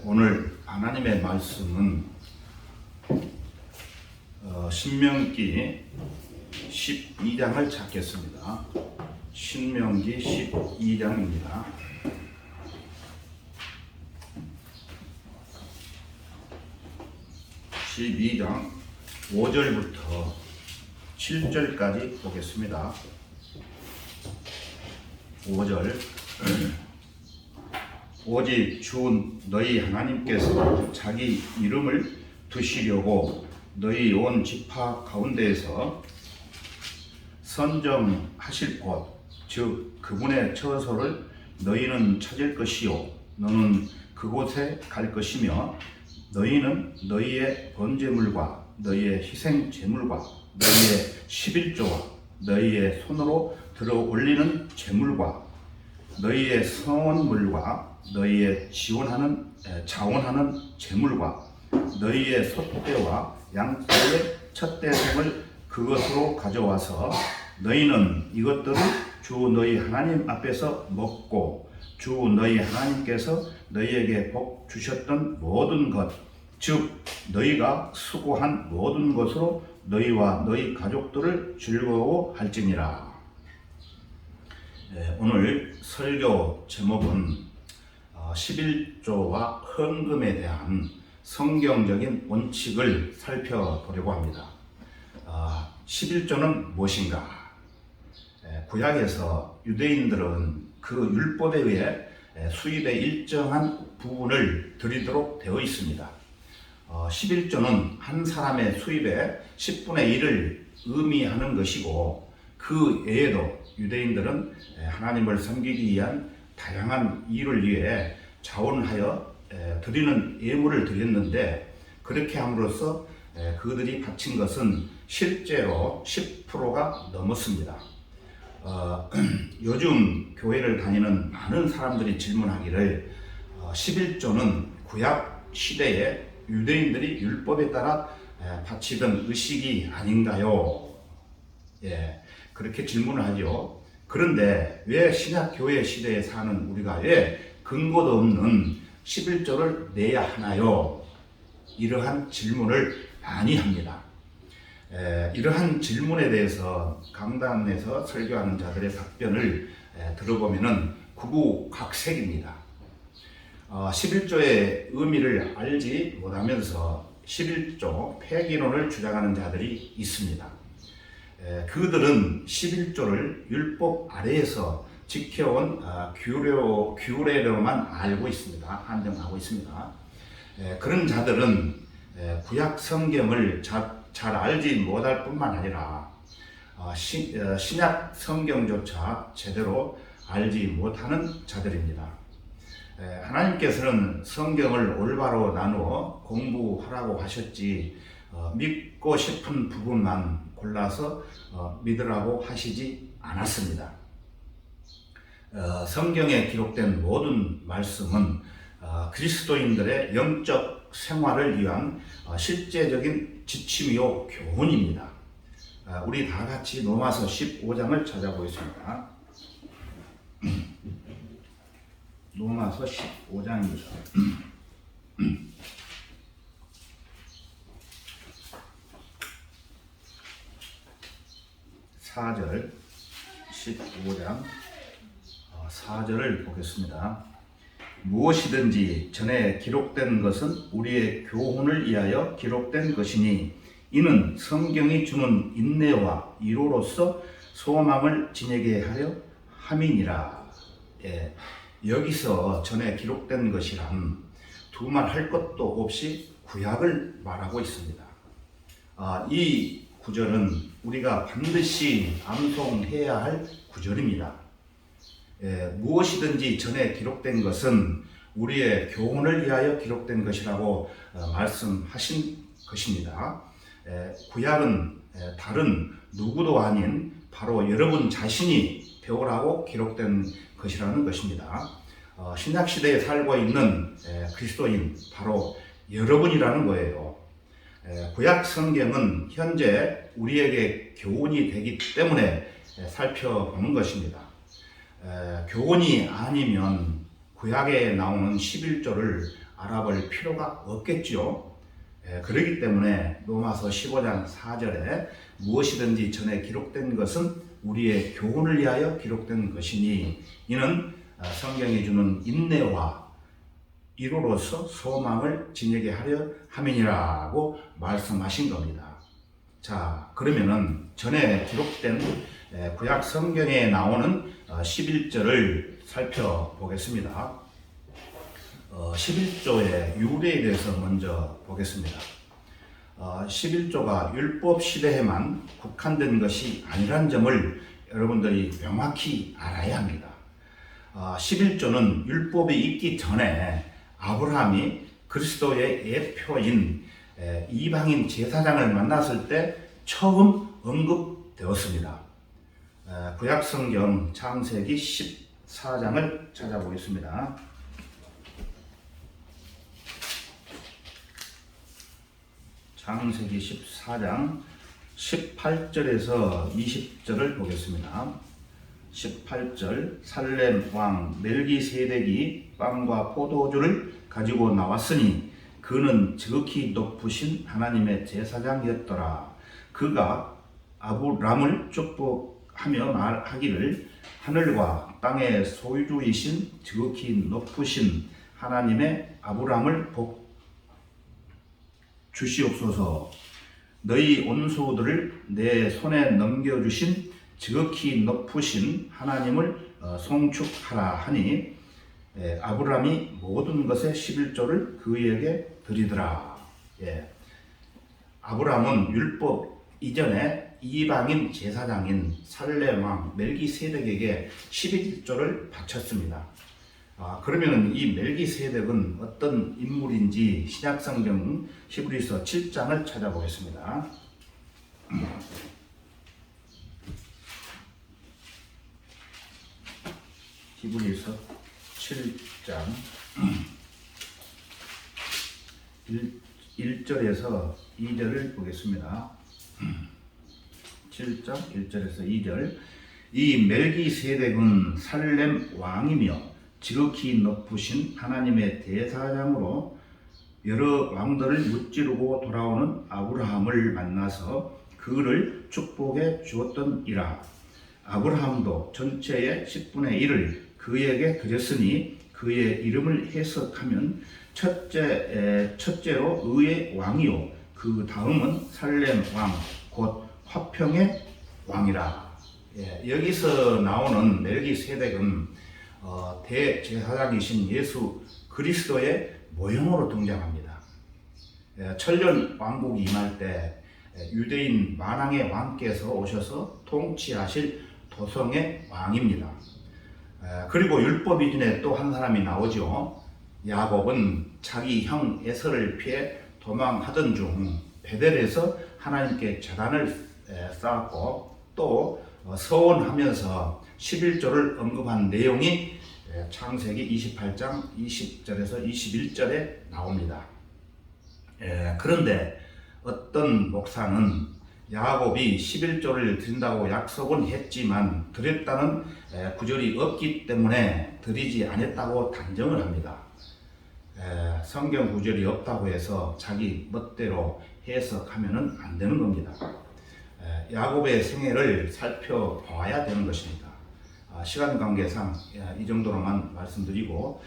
오늘 하나님의 말씀은 신명기 12장을 찾겠습니다. 신명기 12장입니다. 12장 5절부터 7절까지 보겠습니다. 5절 오직 주 너희 하나님께서 자기 이름을 두시려고 너희 온 지파 가운데에서 선정하실 곳, 즉 그분의 처소를 너희는 찾을 것이요 너는 그곳에 갈 것이며 너희는 너희의 번제물과 너희의 희생 제물과 너희의 11조와 너희의 손으로 들어 올리는 제물과 너희의 성원물과 너희의 자원하는 제물과 너희의 소떼와 양떼의 첫대생을 그것으로 가져와서 너희는 이것들을 주 너희 하나님 앞에서 먹고 주 너희 하나님께서 너희에게 복 주셨던 모든 것, 즉 너희가 수고한 모든 것으로 너희와 너희 가족들을 즐거워할지니라. 오늘 설교 제목은 11조와 헌금에 대한 성경적인 원칙을 살펴보려고 합니다. 11조는 무엇인가? 구약에서 유대인들은 그 율법에 의해 수입의 일정한 부분을 드리도록 되어 있습니다. 11조는 한 사람의 수입의 10분의 1을 의미하는 것이고 그 외에도 유대인들은 하나님을 섬기기 위한 다양한 일을 위해 자원하여 드리는 예물을 드렸는데 그렇게 함으로써 그들이 바친 것은 실제로 10%가 넘었습니다. 요즘 교회를 다니는 많은 사람들이 질문하기를 11조는 구약 시대에 유대인들이 율법에 따라 바치던 의식이 아닌가요? 그렇게 질문을 하죠. 그런데 왜 신약교회 시대에 사는 우리가 왜 근거도 없는 11조를 내야 하나요? 이러한 질문을 많이 합니다. 이러한 질문에 대해서 강단에서 설교하는 자들의 답변을 들어보면 구구각색입니다. 11조의 의미를 알지 못하면서 11조 폐기론을 주장하는 자들이 있습니다. 그들은 11조를 율법 아래에서 지켜온 규례로만 알고 있습니다. 한정하고 있습니다. 그런 자들은 구약 성경을 잘 알지 못할 뿐만 아니라 신약 성경조차 제대로 알지 못하는 자들입니다. 하나님께서는 성경을 올바로 나누어 공부하라고 하셨지 믿고 싶은 부분만 골라서 믿으라고 하시지 않았습니다. 성경에 기록된 모든 말씀은 그리스도인들의 영적 생활을 위한 실제적인 지침이요 교훈입니다. 우리 다 같이 로마서 15장을 찾아보겠습니다. 로마서 15장입니다. 4절 15장 4절을 보겠습니다. 무엇이든지 전에 기록된 것은 우리의 교훈을 위하여 기록된 것이니 이는 성경이 주는 인내와 위로로서 소망을 지니게 하려 함이니라. 여기서 전에 기록된 것이란 두말할 것도 없이 구약을 말하고 있습니다. 이 구절은 우리가 반드시 암송해야 할 구절입니다. 무엇이든지 전에 기록된 것은 우리의 교훈을 위하여 기록된 것이라고 말씀하신 것입니다. 구약은 다른 누구도 아닌 바로 여러분 자신이 배우라고 기록된 것이라는 것입니다. 신약시대에 살고 있는 그리스도인 바로 여러분이라는 거예요. 구약 성경은 현재 우리에게 교훈이 되기 때문에 살펴보는 것입니다. 교훈이 아니면 구약에 나오는 11조를 알아볼 필요가 없겠죠. 그렇기 때문에 로마서 15장 4절에 무엇이든지 전에 기록된 것은 우리의 교훈을 위하여 기록된 것이니 이는 성경이 주는 인내와 이로로서 소망을 지니게 하려 함이니라고 말씀하신 겁니다. 자, 그러면은 전에 기록된 구약 성경에 나오는 11절을 살펴보겠습니다. 11조의 유래에 대해서 먼저 보겠습니다. 11조가 율법 시대에만 국한된 것이 아니란 점을 여러분들이 명확히 알아야 합니다. 11조는 율법이 있기 전에 아브라함이 그리스도의 예표인 이방인 제사장을 만났을 때 처음 언급되었습니다. 구약성경 창세기 14장을 찾아보겠습니다. 창세기 14장 18절에서 20절을 보겠습니다. 18절 살렘 왕 멜기세덱이 빵과 포도주를 가지고 나왔으니 그는 지극히 높으신 하나님의 제사장이었더라. 그가 아브람을 축복하며 말하기를 하늘과 땅의 소유주이신 지극히 높으신 하나님의 아브람을 복 주시옵소서. 너희 온수들을 내 손에 넘겨주신 지극히 높으신 하나님을 송축하라 하니 아브람이 모든 것의 11조를 그에게 드리더라. 아브람은 율법 이전에 이방인 제사장인 살렘 왕 멜기세덱에게 11조를 바쳤습니다. 그러면 이 멜기세덱은 어떤 인물인지 신약성경 히브리서 7장을 찾아보겠습니다. 히브리서 7장 1절에서 2절을 보겠습니다. 7장 1절에서 2절. 이 멜기세덱은 살렘 왕이며 지극히 높으신 하나님의 대사장으로 여러 왕들을 무찌르고 돌아오는 아브라함을 만나서 그를 축복해 주었더니라. 아브라함도 전체의 10분의 1을 그에게 드렸으니 그의 이름을 해석하면 첫째로 의의 왕이요 그 다음은 살렘 왕 곧 화평의 왕이라. 여기서 나오는 멜기세덱은 대제사장이신 예수 그리스도의 모형으로 등장합니다. 천년 왕국이 임할 때 유대인 만왕의 왕께서 오셔서 통치하실 도성의 왕입니다. 그리고 율법 이전에 또 한 사람이 나오죠. 야곱은 자기 형 에서를 피해 도망하던 중 베델에서 하나님께 제단을 쌓았고 또 서원하면서 11조를 언급한 내용이 창세기 28장 20절에서 21절에 나옵니다. 그런데 어떤 목사는 야곱이 11조를 드린다고 약속은 했지만 드렸다는 구절이 없기 때문에 드리지 않았다고 단정을 합니다. 성경 구절이 없다고 해서 자기 멋대로 해석하면 안 되는 겁니다. 야곱의 생애를 살펴봐야 되는 것입니다. 시간 관계상 이 정도로만 말씀드리고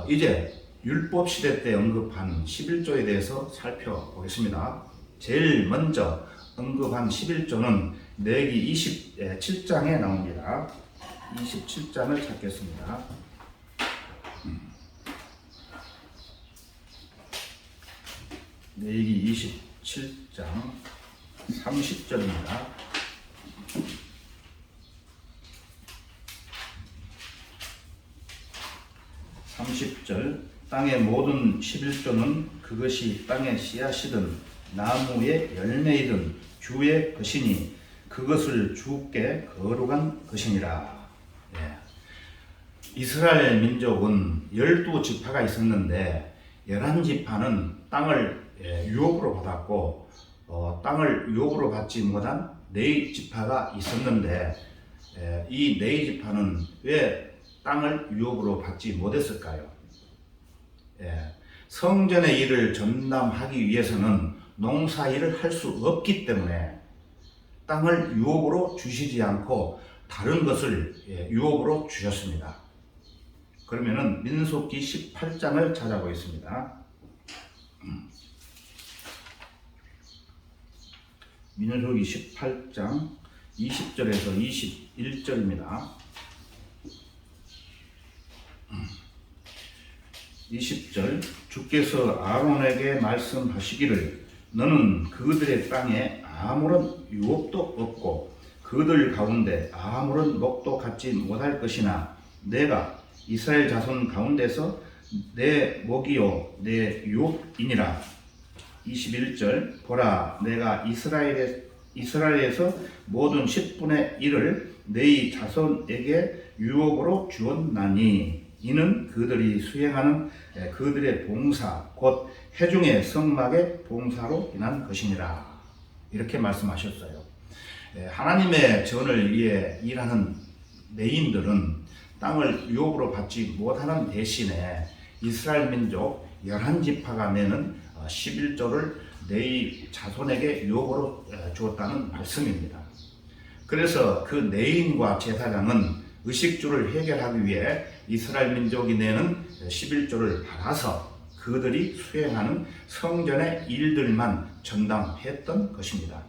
이제 율법 시대 때 언급한 11조에 대해서 살펴보겠습니다. 제일 먼저 언급한 11조는 레위기 27장에 나옵니다. 27장을 찾겠습니다. 레위기 27장 30절입니다. 30절 땅의 모든 11조는 그것이 땅의 씨앗이든 나무의 열매이든 주의 것이니 그것을 주께 거룩한 것이니라. 이스라엘 민족은 12지파가 있었는데 11지파는 땅을 유업으로 받았고 땅을 유업으로 받지 못한 4지파가 있었는데 이 4지파는 왜 땅을 유업으로 받지 못했을까요? 성전의 일을 전담하기 위해서는 농사 일을 할 수 없기 때문에 땅을 유업으로 주시지 않고 다른 것을 유업으로 주셨습니다. 그러면은 민수기 18장을 찾아보겠습니다. 민수기 18장 20절에서 21절입니다. 20절 주께서 아론에게 말씀하시기를 너는 그들의 땅에 아무런 유업도 없고 그들 가운데 아무런 목도 갖지 못할 것이나 내가 이스라엘 자손 가운데서 내 목이요 내 유업이니라. 21절 보라 내가 이스라엘에서 모든 10분의 1을 네 자손에게 유업으로 주었나니 이는 그들이 수행하는 그들의 봉사 곧 회중의 성막의 봉사로 인한 것이니라. 이렇게 말씀하셨어요. 하나님의 전을 위해 일하는 레위인들은 땅을 유업으로 받지 못하는 대신에 이스라엘 민족 11지파가 내는 11조를 레위 자손에게 유업으로 주었다는 말씀입니다. 그래서 그 레위인과 제사장은 의식주를 해결하기 위해 이스라엘 민족이 내는 11조를 받아서 그들이 수행하는 성전의 일들만 전담했던 것입니다.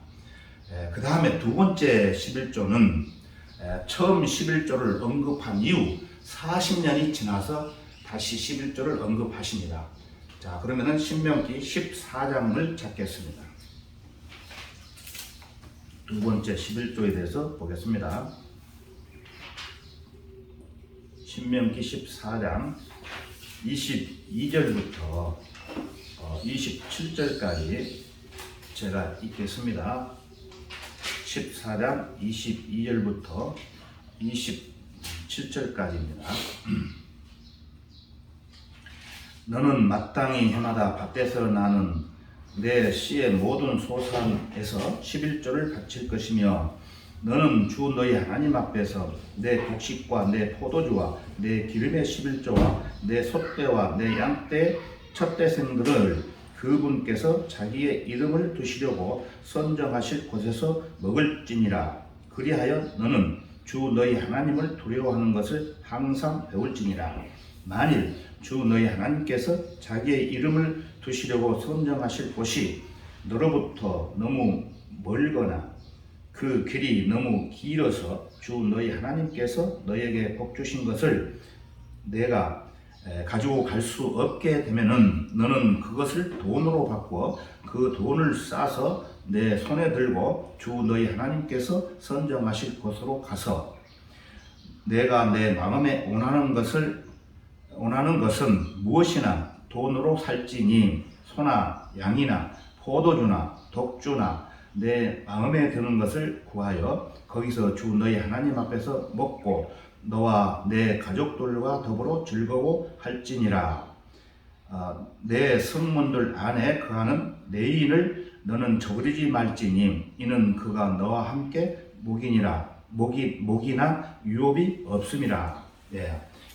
그 다음에 두 번째 11조는 처음 11조를 언급한 이후 40년이 지나서 다시 11조를 언급하십니다. 자, 그러면은 신명기 14장을 찾겠습니다. 두 번째 11조에 대해서 보겠습니다. 신명기 14장 22절부터 27절까지 제가 읽겠습니다. 14장 22절부터 27절까지입니다. 너는 마땅히 해마다 밭에서 나는 내 씨의 모든 소산에서 11조를 바칠 것이며 너는 주 너희 하나님 앞에서 내 곡식과 내 포도주와 내 기름의 11조와 내 솥대와 내 양떼 첫대생들을 그분께서 자기의 이름을 두시려고 선정하실 곳에서 먹을지니라. 그리하여 너는 주 너희 하나님을 두려워하는 것을 항상 배울지니라. 만일 주 너희 하나님께서 자기의 이름을 두시려고 선정하실 곳이 너로부터 너무 멀거나 그 길이 너무 길어서 주 너희 하나님께서 너에게 복 주신 것을 내가 가지고 갈 수 없게 되면은 너는 그것을 돈으로 바꾸어 그 돈을 싸서 내 손에 들고 주 너희 하나님께서 선정하실 곳으로 가서 내가 내 마음에 원하는 것은 무엇이나 돈으로 살지니 소나 양이나 포도주나 독주나 내 마음에 드는 것을 구하여 거기서 주 너희 하나님 앞에서 먹고 너와 내 가족들과 더불어 즐거워할지니라. 내 성문들 안에 거하는 레위인을 너는 저버리지 말지니 이는 그가 너와 함께 목이나 유업이 없음이라.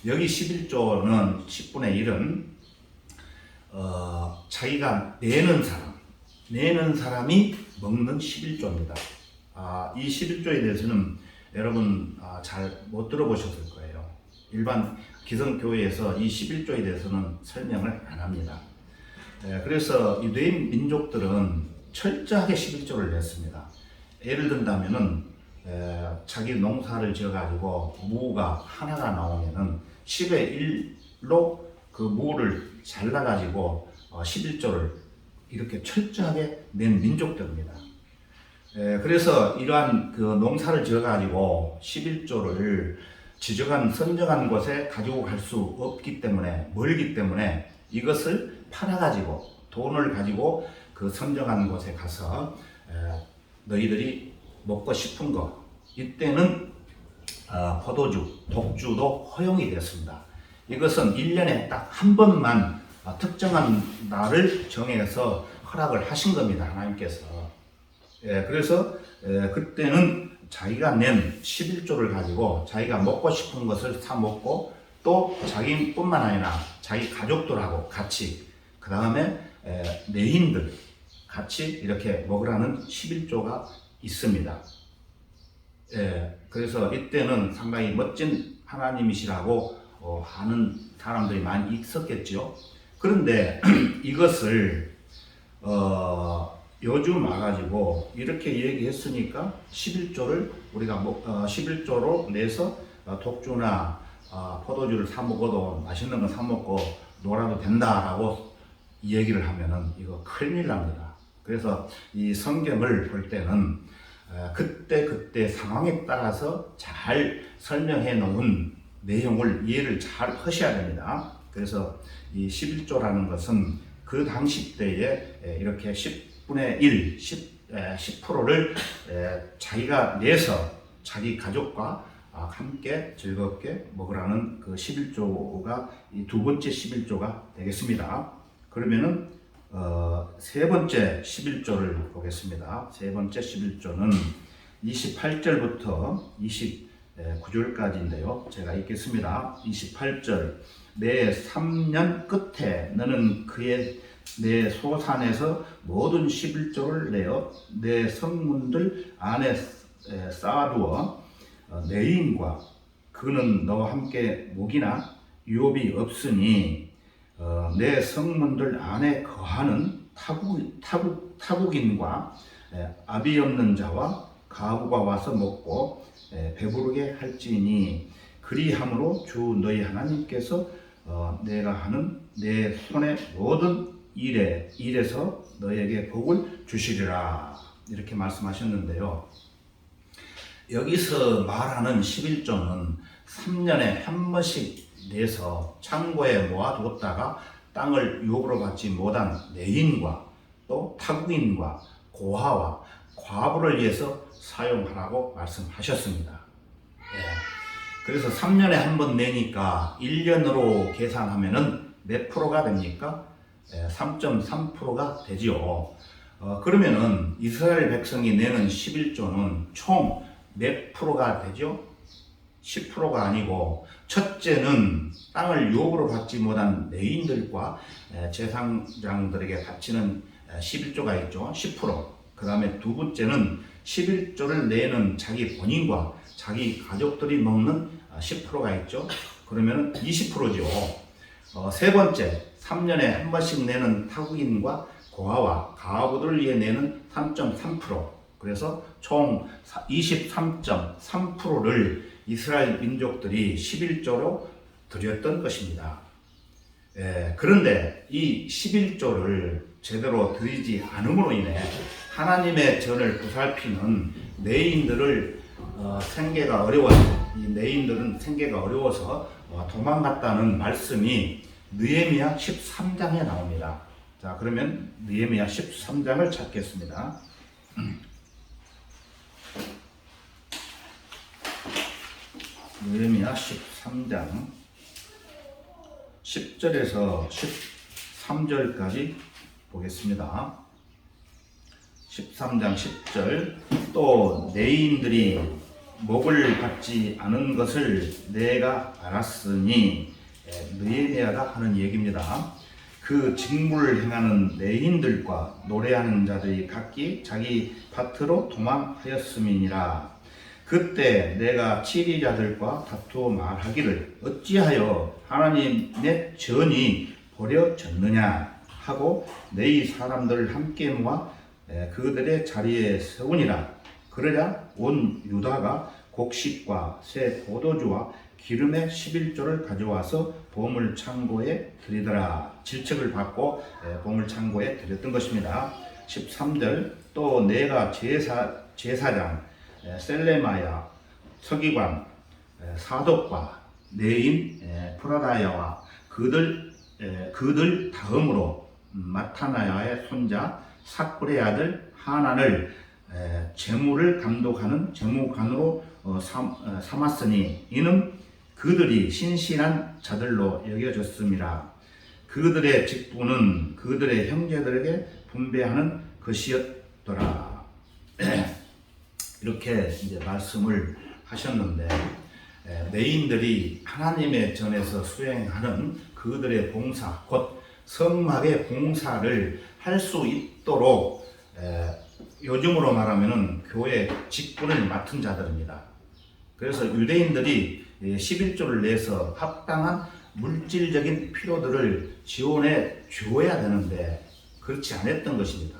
여기 11조는 10분의 1은 자기가 내는 사람이 먹는 11조입니다. 이 11조에 대해서는 여러분 잘 못 들어보셨을 거예요. 일반 기성교회에서 이 11조에 대해서는 설명을 안 합니다. 그래서 유대인 민족들은 철저하게 11조를 냈습니다. 예를 든다면은 자기 농사를 지어가지고 무가 하나가 나오면은 10의 1로 그 무를 잘라가지고 11조를 이렇게 철저하게 낸 민족들입니다. 그래서 이러한 그 농사를 지어가지고 11조를 지정한 선정한 곳에 가지고 갈 수 없기 때문에 멀기 때문에 이것을 팔아가지고 돈을 가지고 그 선정한 곳에 가서 너희들이 먹고 싶은 거 이때는 포도주, 독주도 허용이 됐습니다. 이것은 1년에 딱 한 번만 특정한 날을 정해서 허락을 하신 겁니다. 하나님께서. 그래서 그때는 자기가 낸 11조를 가지고 자기가 먹고 싶은 것을 사 먹고 또 자기뿐만 아니라 자기 가족들하고 같이 그 다음에 내인들 같이 이렇게 먹으라는 11조가 있습니다. 그래서 이때는 상당히 멋진 하나님이시라고 하는 사람들이 많이 있었겠죠. 그런데 이것을 요즘 와가지고 이렇게 얘기했으니까 11조를 우리가 11조로 내서 독주나 포도주를 사 먹어도 맛있는 거 사 먹고 놀아도 된다라고 얘기를 하면은 이거 큰일 납니다. 그래서 이 성경을 볼 때는 그때 상황에 따라서 잘 설명해 놓은 내용을 이해를 잘 하셔야 됩니다. 그래서 이 11조라는 것은 그 당시 때에 이렇게 10분의 1, 10%를 자기가 내서 자기 가족과 함께 즐겁게 먹으라는 그 11조가 이 두 번째 11조가 되겠습니다. 그러면은 세 번째 11조를 보겠습니다. 세 번째 11조는 28절부터 29절까지인데요. 제가 읽겠습니다. 28절 내 3년 끝에 너는 내 소산에서 모든 11조를 내어 내 성문들 안에 쌓아두어 내인과 그는 너와 함께 목이나 유업이 없으니 내 성문들 안에 거하는 타국인과 아비 없는 자와 가부가 와서 먹고 배부르게 할지니 그리함으로 주 너희 하나님께서 내가 하는 내 손의 모든 일에서 너에게 복을 주시리라 이렇게 말씀하셨는데요. 여기서 말하는 11조는 3년에 한 번씩 내서 창고에 모아두었다가 땅을 유업으로 받지 못한 내인과 또 타국인과 고아와 과부를 위해서 사용하라고 말씀하셨습니다. 그래서 3년에 한 번 내니까 1년으로 계산하면은 몇 프로가 됩니까? 3.3%가 되지요. 그러면은 이스라엘 백성이 내는 11조는 총 몇 프로가 되죠? 10%가 아니고 첫째는 땅을 유업으로 받지 못한 내인들과 제사장들에게 바치는 11조가 있죠. 10%. 그 다음에 두 번째는 11조를 내는 자기 본인과 자기 가족들이 먹는 10%가 있죠. 그러면 20%죠. 세 번째, 3년에 한 번씩 내는 타국인과 고아와 가부들을 위해 내는 3.3%. 그래서 총 23.3%를 이스라엘 민족들이 11조로 드렸던 것입니다. 그런데 이 11조를 제대로 드리지 않음으로 인해 하나님의 전을 보살피는 내인들을 생계가 어려워서 이 내인들은 생계가 어려워서 도망갔다는 말씀이 느헤미야 13장에 나옵니다. 자, 그러면 느헤미야 13장을 찾겠습니다. 느헤미야 13장 10절에서 13절까지 보겠습니다. 13장 10절 또 내인들이 목을 받지 않은 것을 내가 알았으니 느헤미야가 하는 얘기입니다. 그 직무를 행하는 내인들과 노래하는 자들이 각기 자기 밭으로 도망하였음이니라. 그때 내가 치리자들과 다투어 말하기를 어찌하여 하나님의 전이 버려졌느냐 하고 내 사람들을 함께 모아 그들의 자리에 세우니라. 그러자 온 유다가 곡식과 새 포도주와 기름의 11조를 가져와서 보물 창고에 드리더라. 질책을 받고 보물 창고에 드렸던 것입니다. 13절 또 내가 제사장 셀레마야, 서기관, 사독과 내인 프라다야와 그들 다음으로 마타나야의 손자 삭불의 아들 하난을 재무를 감독하는 재무관으로 삼았으니 이는 그들이 신실한 자들로 여겨졌음이라. 그들의 직분은 그들의 형제들에게 분배하는 것이었더라. 이렇게 이제 말씀을 하셨는데 내인들이 하나님의 전에서 수행하는 그들의 봉사 곧 성막의 봉사를 할 수 있도록 요즘으로 말하면 교회 직분을 맡은 자들입니다. 그래서 유대인들이 11조를 내서 합당한 물질적인 필요들을 지원해 줘야 되는데 그렇지 않았던 것입니다.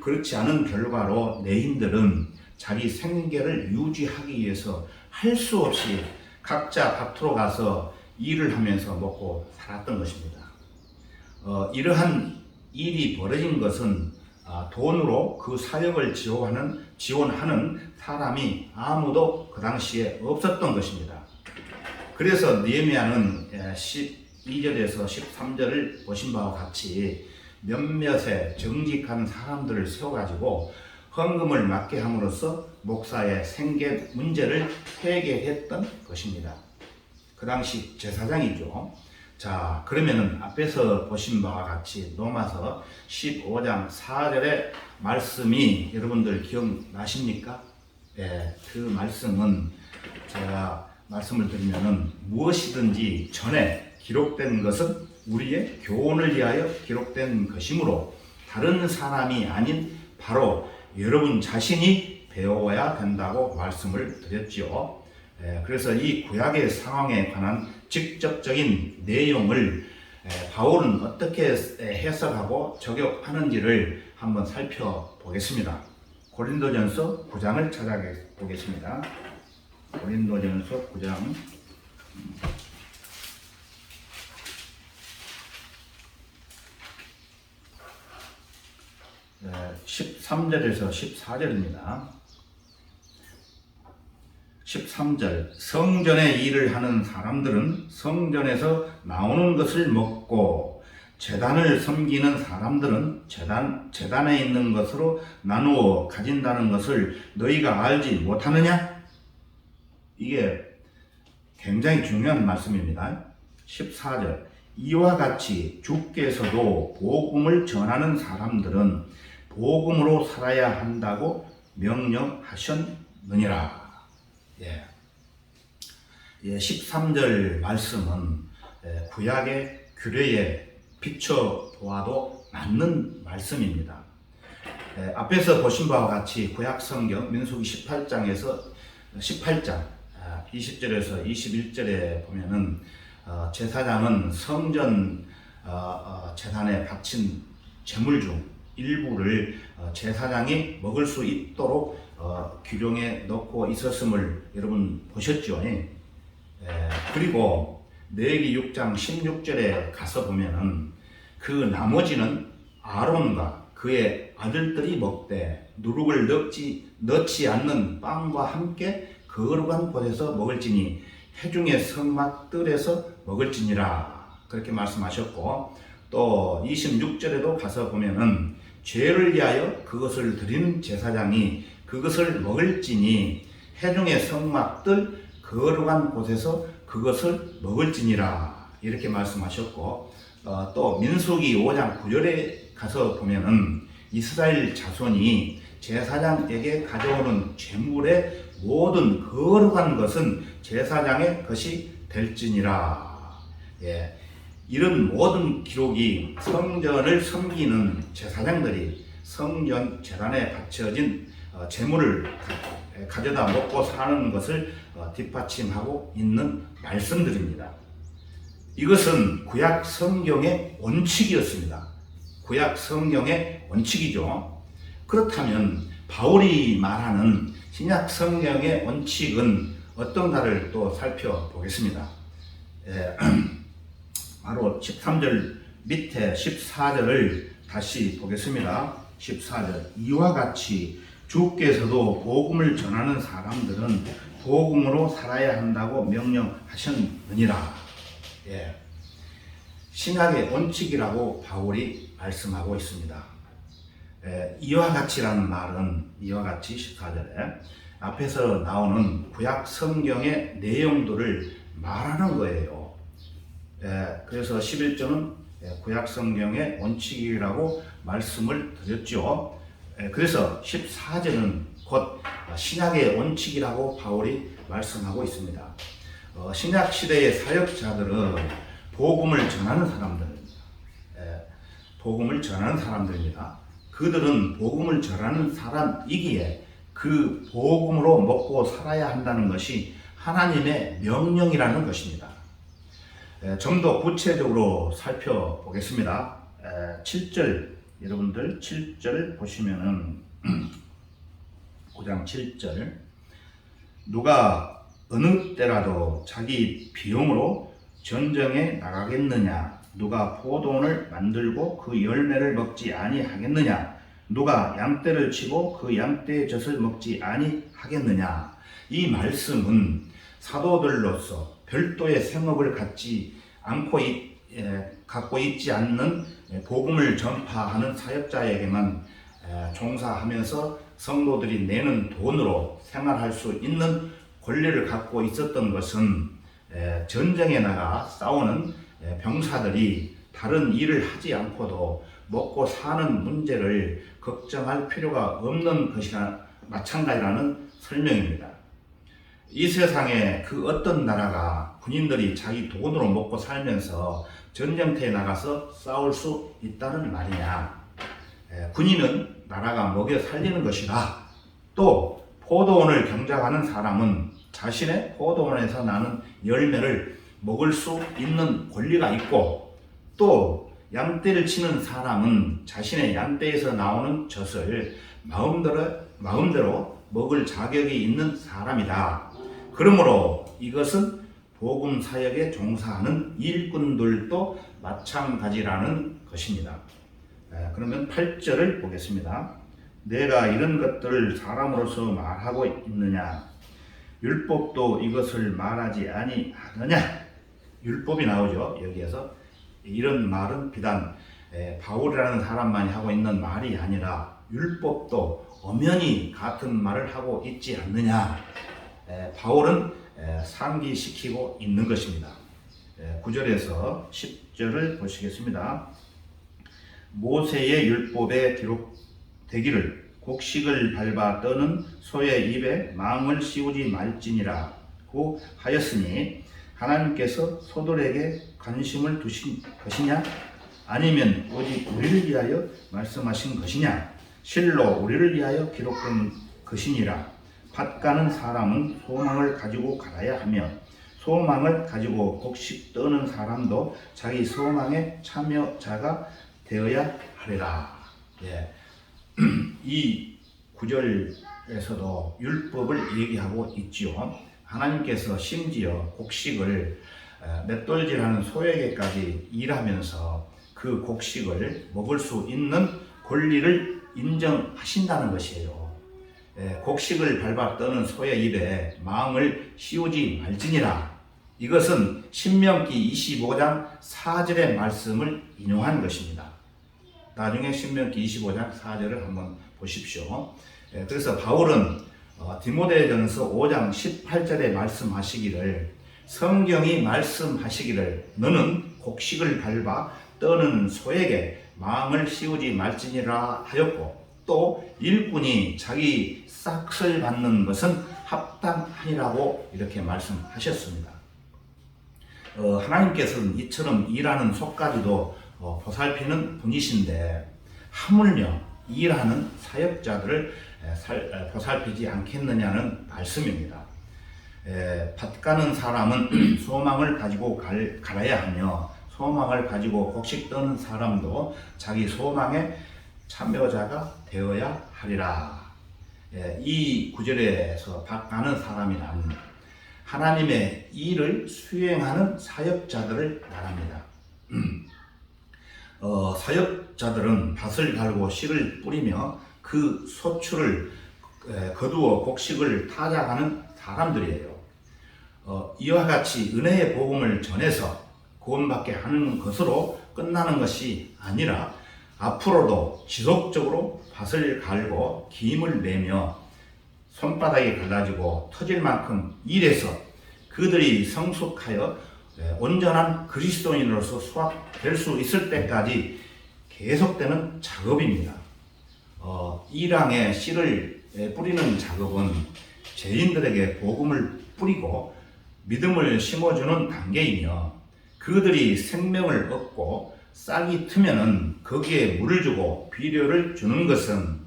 그렇지 않은 결과로 내인들은 자기 생계를 유지하기 위해서 할 수 없이 각자 밭으로 가서 일을 하면서 먹고 살았던 것입니다. 이러한 일이 벌어진 것은 돈으로 그 사역을 지원하는 사람이 아무도 그 당시에 없었던 것입니다. 그래서 느헤미야는 12절에서 13절을 보신 바와 같이 몇몇의 정직한 사람들을 세워가지고 헌금을 맡게 함으로써 목사의 생계 문제를 해결했던 것입니다. 그 당시 제사장이죠. 자, 그러면은 앞에서 보신 바와 같이 로마서 15장 4절의 말씀이 여러분들 기억나십니까? 그 말씀은 제가 말씀을 드리면은 무엇이든지 전에 기록된 것은 우리의 교훈을 위하여 기록된 것이므로 다른 사람이 아닌 바로 여러분 자신이 배워야 된다고 말씀을 드렸지요. 그래서 이 구약의 상황에 관한 직접적인 내용을 바울은 어떻게 해석하고 적용하는지를 한번 살펴보겠습니다. 고린도전서 9장을 찾아보겠습니다. 고린도전서 9장 13절에서 14절입니다. 13절 성전의 일을 하는 사람들은 성전에서 나오는 것을 먹고 제단을 섬기는 사람들은 제단에 있는 것으로 나누어 가진다는 것을 너희가 알지 못하느냐? 이게 굉장히 중요한 말씀입니다. 14절 이와 같이 주께서도 복음을 전하는 사람들은 복음으로 살아야 한다고 명령하셨느니라. 13절 말씀은 구약의 규례에 비춰보아도 맞는 말씀입니다. 앞에서 보신 바와 같이 구약 성경 민수기 18장 20절에서 21절에 보면은 제사장은 성전 제단에 바친 제물 중 일부를 제사장이 먹을 수 있도록 규정에 넣고 있었음을 여러분 보셨죠? 그리고 레위기 6장 16절에 가서 보면은 그 나머지는 아론과 그의 아들들이 먹되 누룩을 넣지 않는 빵과 함께 거룩한 곳에서 먹을지니 회중의 성막들에서 먹을지니라 그렇게 말씀하셨고 또 26절에도 가서 보면은 죄를 위하여 그것을 드린 제사장이 그것을 먹을지니 회중의 성막들 거룩한 곳에서 그것을 먹을지니라 이렇게 말씀하셨고 또 민수기 5장 9절에 가서 보면은 이스라엘 자손이 제사장에게 가져오는 제물의 모든 거룩한 것은 제사장의 것이 될지니라. 이런 모든 기록이 성전을 섬기는 제사장들이 성전 제단에 바쳐진 제물을 가져다 먹고 사는 것을 뒷받침하고 있는 말씀들입니다. 이것은 구약 성경의 원칙이었습니다. 구약 성경의 원칙이죠. 그렇다면 바울이 말하는 신약 성경의 원칙은 어떤가를 또 살펴보겠습니다. 바로 13절 밑에 14절을 다시 보겠습니다. 14절 이와 같이 주께서도 복음을 전하는 사람들은 복음으로 살아야 한다고 명령하셨느니라. 신약의 원칙이라고 바울이 말씀하고 있습니다. 이와 같이라는 말은 이와 같이 14절에 앞에서 나오는 구약 성경의 내용들을 말하는 거예요. 그래서 11절은 구약 성경의 원칙이라고 말씀을 드렸죠. 그래서 14절은 곧 신약의 원칙이라고 바울이 말씀하고 있습니다. 신약 시대의 사역자들은 복음을 전하는 사람들입니다. 복음을 전하는 사람들입니다. 그들은 복음을 전하는 사람이기에 그 복음으로 먹고 살아야 한다는 것이 하나님의 명령이라는 것입니다. 좀 더 구체적으로 살펴보겠습니다. 7절, 여러분들 7절 보시면은 5장 7절, 누가 어느 때라도 자기 비용으로 전쟁에 나가겠느냐? 누가 포도원을 만들고 그 열매를 먹지 아니하겠느냐? 누가 양떼를 치고 그 양떼의 젖을 먹지 아니하겠느냐? 이 말씀은 사도들로서 별도의 생업을 갖고 있지 않는 복음을 전파하는 사역자에게만 종사하면서 성도들이 내는 돈으로 생활할 수 있는 권리를 갖고 있었던 것은 전쟁에 나가 싸우는 병사들이 다른 일을 하지 않고도 먹고 사는 문제를 걱정할 필요가 없는 것이나 마찬가지라는 설명입니다. 이 세상에 그 어떤 나라가 군인들이 자기 돈으로 먹고 살면서 전쟁터에 나가서 싸울 수 있다는 말이냐? 군인은 나라가 먹여 살리는 것이다. 또 포도원을 경작하는 사람은 자신의 포도원에서 나는 열매를 먹을 수 있는 권리가 있고, 또 양떼를 치는 사람은 자신의 양떼에서 나오는 젖을 마음대로 먹을 자격이 있는 사람이다. 그러므로 이것은 복음 사역에 종사하는 일꾼들도 마찬가지라는 것입니다. 그러면 8절을 보겠습니다. 내가 이런 것들을 사람으로서 말하고 있느냐? 율법도 이것을 말하지 아니하느냐? 율법이 나오죠. 여기에서 이런 말은 비단 바울이라는 사람만이 하고 있는 말이 아니라 율법도 엄연히 같은 말을 하고 있지 않느냐? 바울은 상기시키고 있는 것입니다. 9절에서 10절을 보시겠습니다. 모세의 율법에 기록되기를 곡식을 밟아 떠는 소의 입에 망을 씌우지 말지니라고 하였으니, 하나님께서 소들에게 관심을 두신 것이냐? 아니면 오직 우리를 위하여 말씀하신 것이냐? 실로 우리를 위하여 기록된 것이니라. 밭 가는 사람은 소망을 가지고 갈아야 하며, 소망을 가지고 곡식 떠는 사람도 자기 소망의 참여자가 되어야 하리라. 이 구절에서도 율법을 얘기하고 있지요. 하나님께서 심지어 곡식을 맷돌질하는 소에게까지 일하면서 그 곡식을 먹을 수 있는 권리를 인정하신다는 것이에요. 곡식을 밟아 떠는 소의 입에 망을 씌우지 말지니라. 이것은 신명기 25장 4절의 말씀을 인용한 것입니다. 나중에 신명기 25장 4절을 한번 보십시오. 그래서 바울은 디모데전서 5장 18절에 말씀하시기를, 성경이 말씀하시기를 너는 곡식을 밟아 떠는 소에게 망을 씌우지 말지니라 하였고, 또 일꾼이 자기 싹을 받는 것은 합당하니라고 이렇게 말씀하셨습니다. 하나님께서는 이처럼 일하는 속까지도 보살피는 분이신데, 하물며 일하는 사역자들을 보살피지 않겠느냐는 말씀입니다. 밭 가는 사람은 소망을 가지고 갈아야 하며, 소망을 가지고 곡식 떠는 사람도 자기 소망의 참여자가 되어야 하리라. 이 구절에서 밭 가는 사람이란 하나님의 일을 수행하는 사역자들을 말합니다. 사역자들은 밭을 갈고 씨를 뿌리며 그 소출을 거두어 곡식을 타작하는 사람들이에요. 이와 같이 은혜의 복음을 전해서 구원받게 하는 것으로 끝나는 것이 아니라, 앞으로도 지속적으로 밭을 갈고 김을 매며 손바닥이 갈라지고 터질 만큼 일해서 그들이 성숙하여 온전한 그리스도인으로서 수확될 수 있을 때까지 계속되는 작업입니다. 이랑에 씨를 뿌리는 작업은 죄인들에게 복음을 뿌리고 믿음을 심어주는 단계이며, 그들이 생명을 얻고 싹이 트면은 거기에 물을 주고 비료를 주는 것은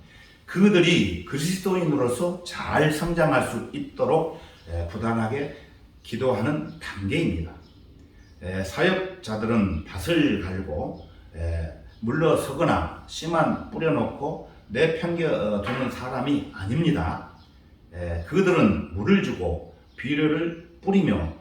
그들이 그리스도인으로서 잘 성장할 수 있도록 부단하게 기도하는 단계입니다. 사역자들은 밭을 갈고 물러서거나 씨만 뿌려놓고 내팽겨두는 사람이 아닙니다. 그들은 물을 주고 비료를 뿌리며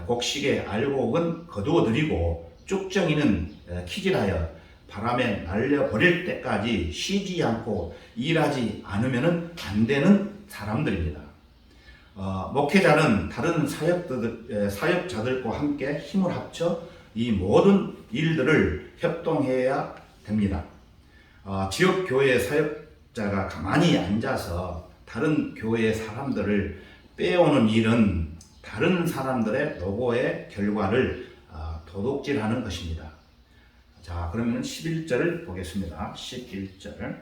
곡식의 알곡은 거두어들이고 쭉정이는 키질하여 바람에 날려버릴 때까지 쉬지 않고 일하지 않으면 안 되는 사람들입니다. 목회자는 다른 사역자들과 함께 힘을 합쳐 이 모든 일들을 협동해야 됩니다. 지역 교회 사역자가 가만히 앉아서 다른 교회의 사람들을 빼오는 일은 다른 사람들의 노고의 결과를 도둑질하는 것입니다. 자, 그러면 11절을 보겠습니다. 11절.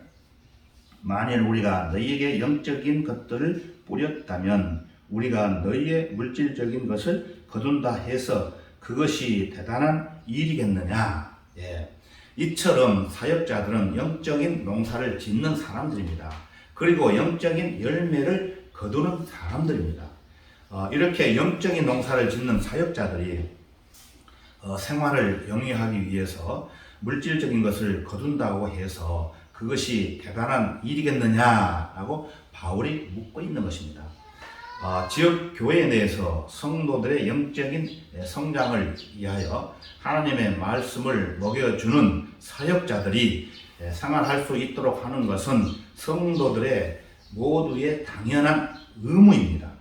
만일 우리가 너희에게 영적인 것들을 뿌렸다면 우리가 너희의 물질적인 것을 거둔다 해서 그것이 대단한 일이겠느냐. 이처럼 사역자들은 영적인 농사를 짓는 사람들입니다. 그리고 영적인 열매를 거두는 사람들입니다. 이렇게 영적인 농사를 짓는 사역자들이 생활을 영위하기 위해서 물질적인 것을 거둔다고 해서 그것이 대단한 일이겠느냐라고 바울이 묻고 있는 것입니다. 지역 교회 내에서 성도들의 영적인 성장을 위하여 하나님의 말씀을 먹여주는 사역자들이 생활할 수 있도록 하는 것은 성도들의 모두의 당연한 의무입니다.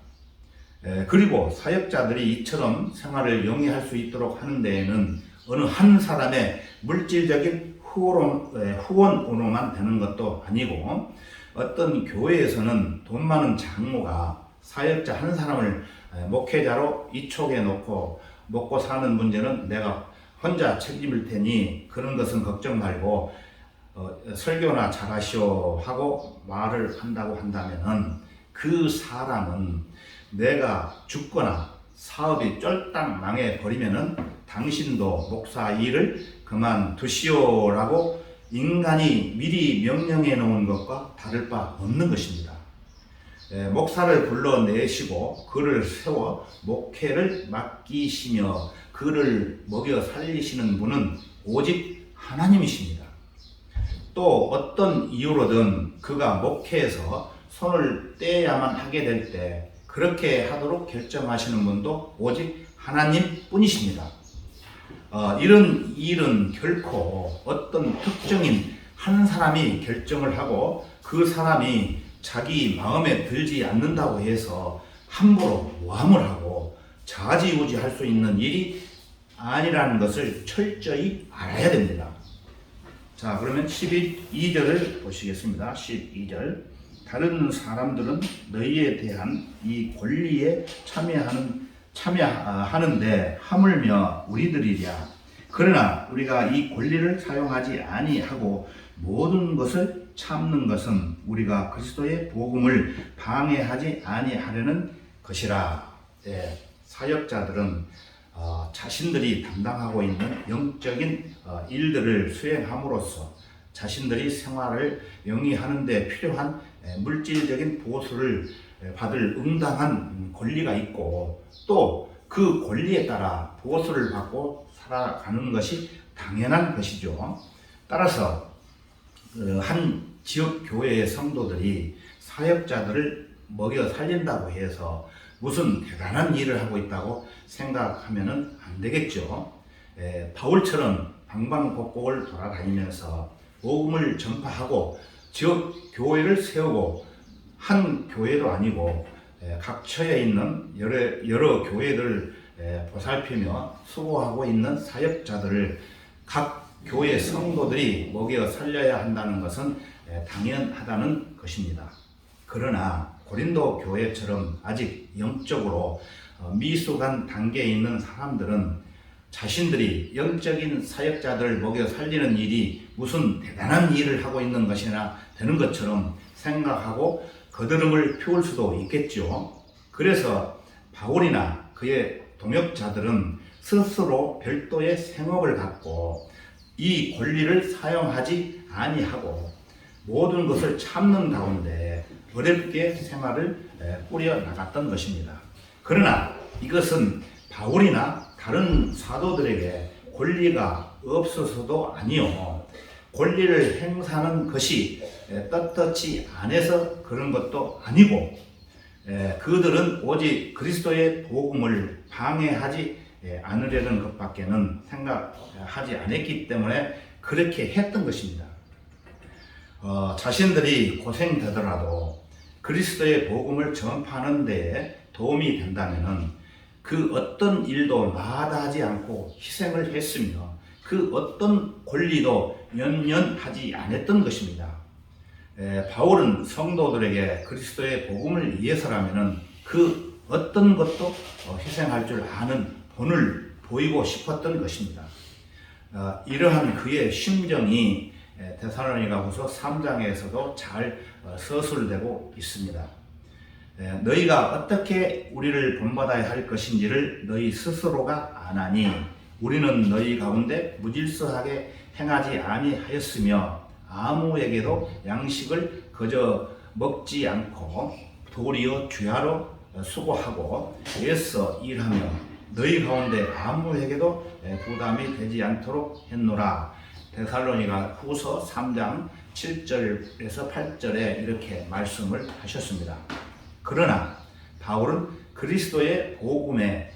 그리고 사역자들이 이처럼 생활을 영위할 수 있도록 하는 데에는 어느 한 사람의 물질적인 후원으로만 되는 것도 아니고 어떤 교회에서는 돈 많은 장로가 사역자 한 사람을 목회자로 이촉해 놓고 먹고 사는 문제는 내가 혼자 책임질 테니 그런 것은 걱정 말고 설교나 잘하시오 하고 말을 한다고 한다면은 그 사람은 내가 죽거나 사업이 쫄딱 망해버리면은 당신도 목사 일을 그만두시오라고 인간이 미리 명령해 놓은 것과 다를 바 없는 것입니다. 목사를 불러내시고 그를 세워 목회를 맡기시며 그를 먹여 살리시는 분은 오직 하나님이십니다. 또 어떤 이유로든 그가 목회에서 손을 떼야만 하게 될 때 그렇게 하도록 결정하시는 분도 오직 하나님 뿐이십니다. 이런 일은 결코 어떤 특정인 한 사람이 결정을 하고 그 사람이 자기 마음에 들지 않는다고 해서 함부로 모함을 하고 좌지우지할 수 있는 일이 아니라는 것을 철저히 알아야 됩니다. 자, 그러면 12절을 보시겠습니다. 12절. 다른 사람들은 너희에 대한 이 권리에 참여하는데 하물며 우리들이랴. 그러나 우리가 이 권리를 사용하지 아니하고 모든 것을 참는 것은 우리가 그리스도의 복음을 방해하지 아니하려는 것이라. 사역자들은 자신들이 담당하고 있는 영적인 일들을 수행함으로써 자신들이 생활을 영위하는 데 필요한 물질적인 보수를 받을 응당한 권리가 있고 또 그 권리에 따라 보수를 받고 살아가는 것이 당연한 것이죠. 따라서 한 지역 교회의 성도들이 사역자들을 먹여 살린다고 해서 무슨 대단한 일을 하고 있다고 생각하면 안 되겠죠. 바울처럼 방방곡곡을 돌아다니면서 복음을 전파하고 지역 교회를 세우고 한 교회도 아니고 각처에 있는 여러 교회들을 보살피며 수고하고 있는 사역자들을 각 교회 성도들이 먹여 살려야 한다는 것은 당연하다는 것입니다. 그러나 고린도 교회처럼 아직 영적으로 미숙한 단계에 있는 사람들은 자신들이 영적인 사역자들을 먹여 살리는 일이 무슨 대단한 일을 하고 있는 것이나 되는 것처럼 생각하고 거드름을 피울 수도 있겠죠. 그래서 바울이나 그의 동역자들은 스스로 별도의 생업을 갖고 이 권리를 사용하지 아니하고 모든 것을 참는 가운데 어렵게 생활을 꾸려 나갔던 것입니다. 그러나 이것은 바울이나 다른 사도들에게 권리가 없어서도 아니요, 권리를 행사하는 것이 떳떳지 않아서 그런 것도 아니고, 그들은 오직 그리스도의 복음을 방해하지 않으려는 것밖에는 생각하지 않았기 때문에 그렇게 했던 것입니다. 자신들이 고생되더라도 그리스도의 복음을 전파하는 데에 도움이 된다면 그 어떤 일도 마다하지 않고 희생을 했으며 그 어떤 권리도 연연하지 않았던 것입니다. 바울은 성도들에게 그리스도의 복음을 위해서라면 그 어떤 것도 희생할 줄 아는 본을 보이고 싶었던 것입니다. 이러한 그의 심정이 데살로니가후서 3장에서도 잘 서술되고 있습니다. 너희가 어떻게 우리를 본받아야 할 것인지를 너희 스스로가 아나니 우리는 너희 가운데 무질서하게 행하지 아니하였으며 아무에게도 양식을 거저 먹지 않고 도리어 주야로 수고하고 애써 일하며 너희 가운데 아무에게도 부담이 되지 않도록 했노라. 데살로니가 후서 3장 7절에서 8절에 이렇게 말씀을 하셨습니다. 그러나 바울은 그리스도의 복음에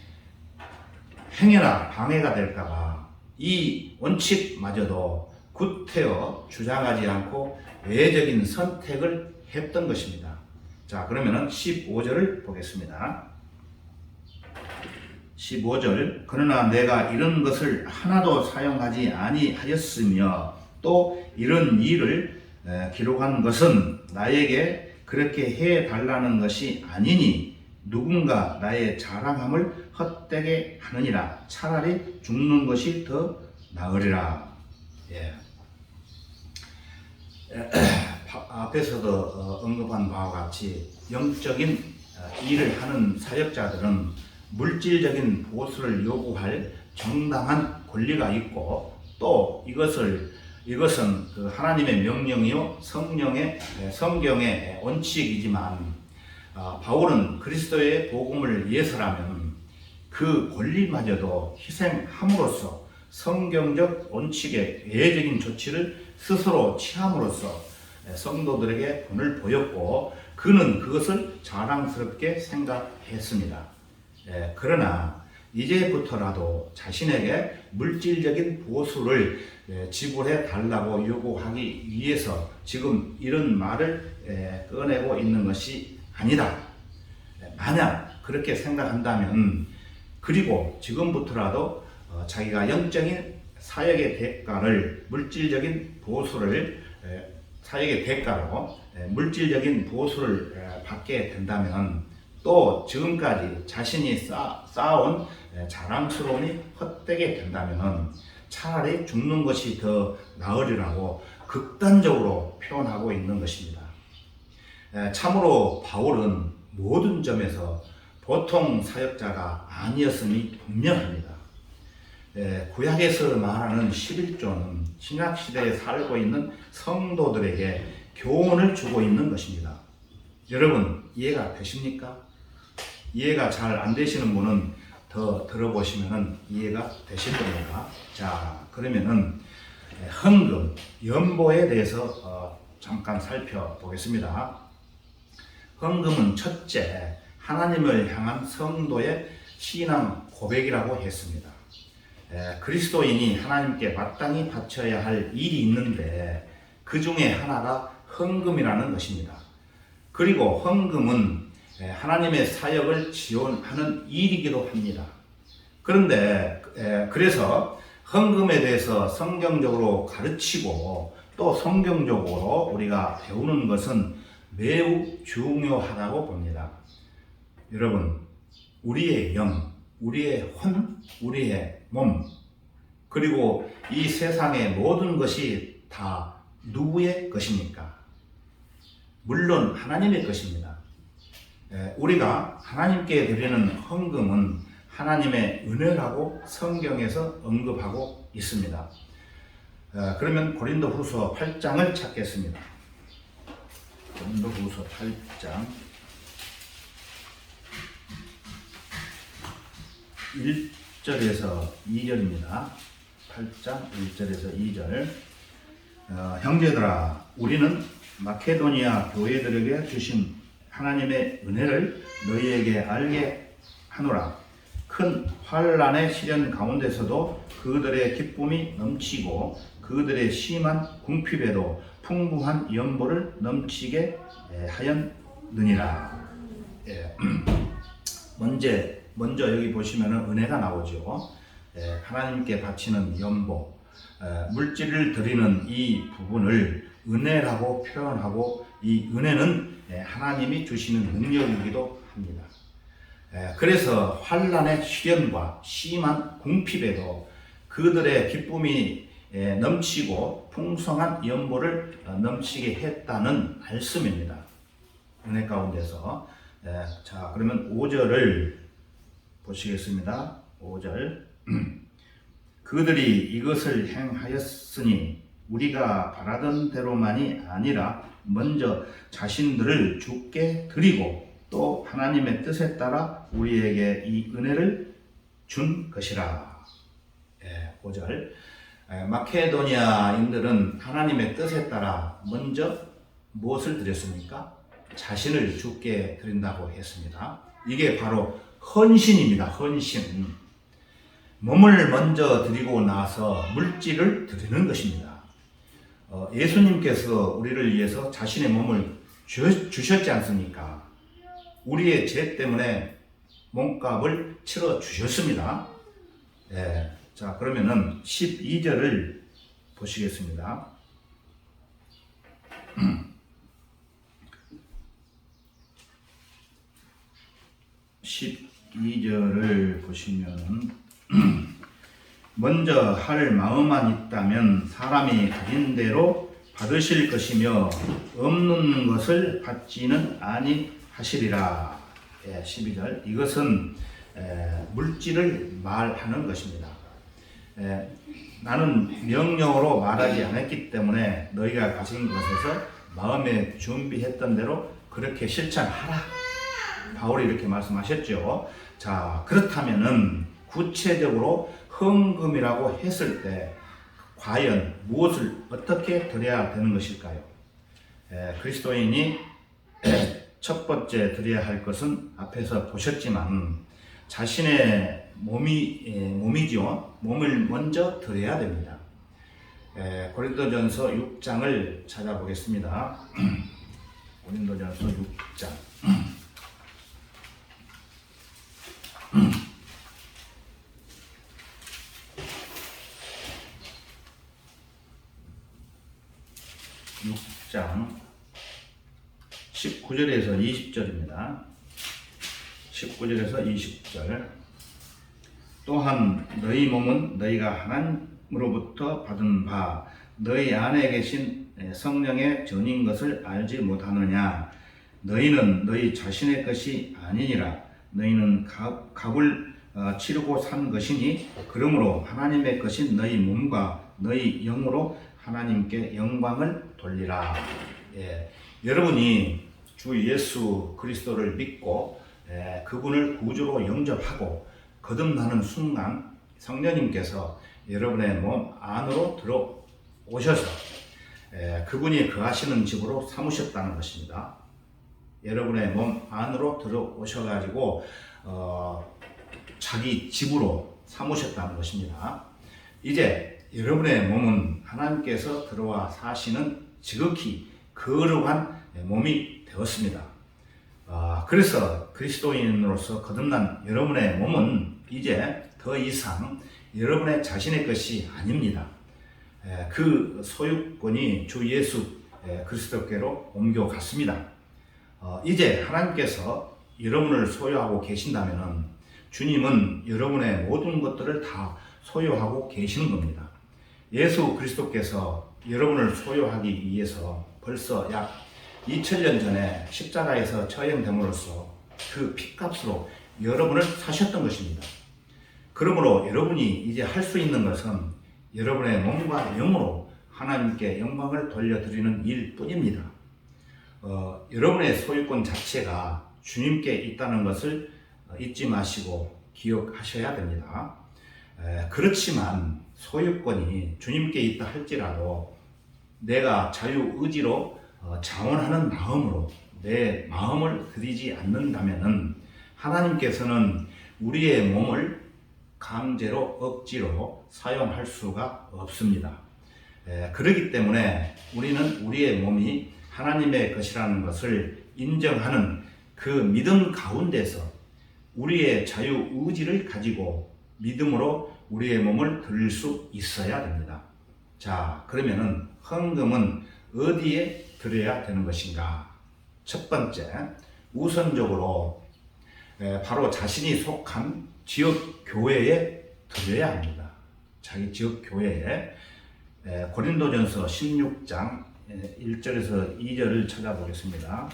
행여나 방해가 될까봐 이 원칙마저도 구태여 주장하지 않고 외적인 선택을 했던 것입니다. 자, 그러면은 15절을 보겠습니다. 15절, 그러나 내가 이런 것을 하나도 사용하지 아니하였으며 또 이런 일을 기록한 것은 나에게 그렇게 해달라는 것이 아니니 누군가 나의 자랑함을 헛되게 하느니라. 차라리 죽는 것이 더 나으리라. 앞에서도 언급한 바와 같이 영적인 일을 하는 사역자들은 물질적인 보수를 요구할 정당한 권리가 있고 또 이것은 그 하나님의 명령이요 성경의 원칙이지만 바울은 그리스도의 복음을 위해서라면 그 권리마저도 희생함으로써 성경적 원칙의 외적인 조치를 스스로 취함으로써 성도들에게 본을 보였고 그는 그것을 자랑스럽게 생각했습니다. 그러나 이제부터라도 자신에게 물질적인 보수를 지불해 달라고 요구하기 위해서 지금 이런 말을 꺼내고 있는 것이 아니다. 만약 그렇게 생각한다면 그리고 지금부터라도 자기가 영적인 사역의 대가를 물질적인 보수를 사역의 대가로 물질적인 보수를 받게 된다면 또 지금까지 자신이 쌓아온 자랑스러움이 헛되게 된다면 차라리 죽는 것이 더 나으리라고 극단적으로 표현하고 있는 것입니다. 참으로 바울은 모든 점에서 보통 사역자가 아니었음이 분명합니다. 구약에서 말하는 11조는 신약시대에 살고 있는 성도들에게 교훈을 주고 있는 것입니다. 여러분 이해가 되십니까? 이해가 잘 안 되시는 분은 더 들어보시면 이해가 되실 겁니다. 자, 그러면은 헌금, 연보에 대해서 잠깐 살펴보겠습니다. 헌금은 첫째, 하나님을 향한 성도의 신앙 고백이라고 했습니다. 그리스도인이 하나님께 마땅히 바쳐야 할 일이 있는데 그 중에 하나가 헌금이라는 것입니다. 그리고 헌금은 하나님의 사역을 지원하는 일이기도 합니다. 그런데 그래서 헌금에 대해서 성경적으로 가르치고 또 성경적으로 우리가 배우는 것은 매우 중요하다고 봅니다. 여러분, 우리의 영, 우리의 혼, 우리의 몸, 그리고 이 세상의 모든 것이 다 누구의 것입니까? 물론 하나님의 것입니다. 우리가 하나님께 드리는 헌금은 하나님의 은혜라고 성경에서 언급하고 있습니다. 그러면 고린도후서 8장을 찾겠습니다. 고린도후서 8장 1절에서 2절입니다. 8장 1절에서 2절. 형제들아, 우리는 마케도니아 교회들에게 주신 하나님의 은혜를 너희에게 알게 하노라. 큰 환난의 시련 가운데서도 그들의 기쁨이 넘치고 그들의 심한 궁핍에도 풍부한 연보를 넘치게 하였느니라. 먼저 여기 보시면 은혜가 나오죠. 하나님께 바치는 연보, 물질을 드리는 이 부분을 은혜라고 표현하고, 이 은혜는 하나님이 주시는 능력이기도 합니다. 그래서 환난의 시련과 심한 궁핍에도 그들의 기쁨이 넘치고 풍성한 연보를 넘치게 했다는 말씀입니다. 은혜 가운데서. 자, 그러면 5절을 보시겠습니다. 5절. 그들이 이것을 행하였으니 우리가 바라던 대로만이 아니라 먼저 자신들을 주께 드리고 또 하나님의 뜻에 따라 우리에게 이 은혜를 준 것이라. 5절. 마케도니아인들은 하나님의 뜻에 따라 먼저 무엇을 드렸습니까? 자신을 주께 드린다고 했습니다. 이게 바로 헌신입니다. 헌신. 몸을 먼저 드리고 나서 물질을 드리는 것입니다. 예수님께서 우리를 위해서 자신의 몸을 주셨지 않습니까? 우리의 죄 때문에 몸값을 치러 주셨습니다. 자, 그러면은 12절을 보시겠습니다. 12절을 보시면 먼저 할 마음만 있다면 사람이 가진 대로 받으실 것이며 없는 것을 받지는 아니하시리라. 12절. 이것은 물질을 말하는 것입니다. 나는 명령으로 말하지 않았기 때문에 너희가 가진 것에서 마음에 준비했던 대로 그렇게 실천하라. 바울이 이렇게 말씀하셨죠. 자, 그렇다면은 구체적으로 헌금이라고 했을 때 과연 무엇을 어떻게 드려야 되는 것일까요? 그리스도인이 첫 번째 드려야 할 것은 앞에서 보셨지만 자신의 몸이죠. 몸을 먼저 드려야 됩니다. 고린도전서 6장을 찾아보겠습니다. 고린도전서 6장. 6장 19절에서 20절입니다. 19절에서 20절. 또한 너희 몸은 너희가 하나님으로부터 받은 바 너희 안에 계신 성령의 전인 것을 알지 못하느냐. 너희는 너희 자신의 것이 아니니라. 너희는 값을 치르고 산 것이니 그러므로 하나님의 것인 너희 몸과 너희 영으로 하나님께 영광을 돌리라. 여러분이 주 예수 그리스도를 믿고 그분을 구주로 영접하고 거듭나는 순간 성령님께서 여러분의 몸 안으로 들어오셔서 그분이 거하시는 집으로 삼으셨다는 것입니다. 여러분의 몸 안으로 들어오셔가지고 자기 집으로 삼으셨다는 것입니다. 이제 여러분의 몸은 하나님께서 들어와 사시는 지극히 거룩한 몸이 되었습니다. 그래서 그리스도인으로서 거듭난 여러분의 몸은 이제 더 이상 여러분의 자신의 것이 아닙니다. 그 소유권이 주 예수 그리스도께로 옮겨갔습니다. 이제 하나님께서 여러분을 소유하고 계신다면 주님은 여러분의 모든 것들을 다 소유하고 계시는 겁니다. 예수 그리스도께서 여러분을 소유하기 위해서 벌써 약 2000년 전에 십자가에서 처형됨으로써 그 피값으로 여러분을 사셨던 것입니다. 그러므로 여러분이 이제 할 수 있는 것은 여러분의 몸과 영으로 하나님께 영광을 돌려드리는 일뿐입니다. 여러분의 소유권 자체가 주님께 있다는 것을 잊지 마시고 기억하셔야 됩니다. 그렇지만 소유권이 주님께 있다 할지라도 내가 자유의지로 자원하는 마음으로 내 마음을 들이지 않는다면은 하나님께서는 우리의 몸을 강제로 억지로 사용할 수가 없습니다. 그렇기 때문에 우리는 우리의 몸이 하나님의 것이라는 것을 인정하는 그 믿음 가운데서 우리의 자유의지를 가지고 믿음으로 우리의 몸을 드릴 수 있어야 됩니다. 자, 그러면은 헌금은 어디에 드려야 되는 것인가? 첫 번째, 우선적으로 바로 자신이 속한 지역 교회에 드려야 합니다. 자기 지역 교회에. 고린도전서 16장 1절에서 2절을 찾아보겠습니다.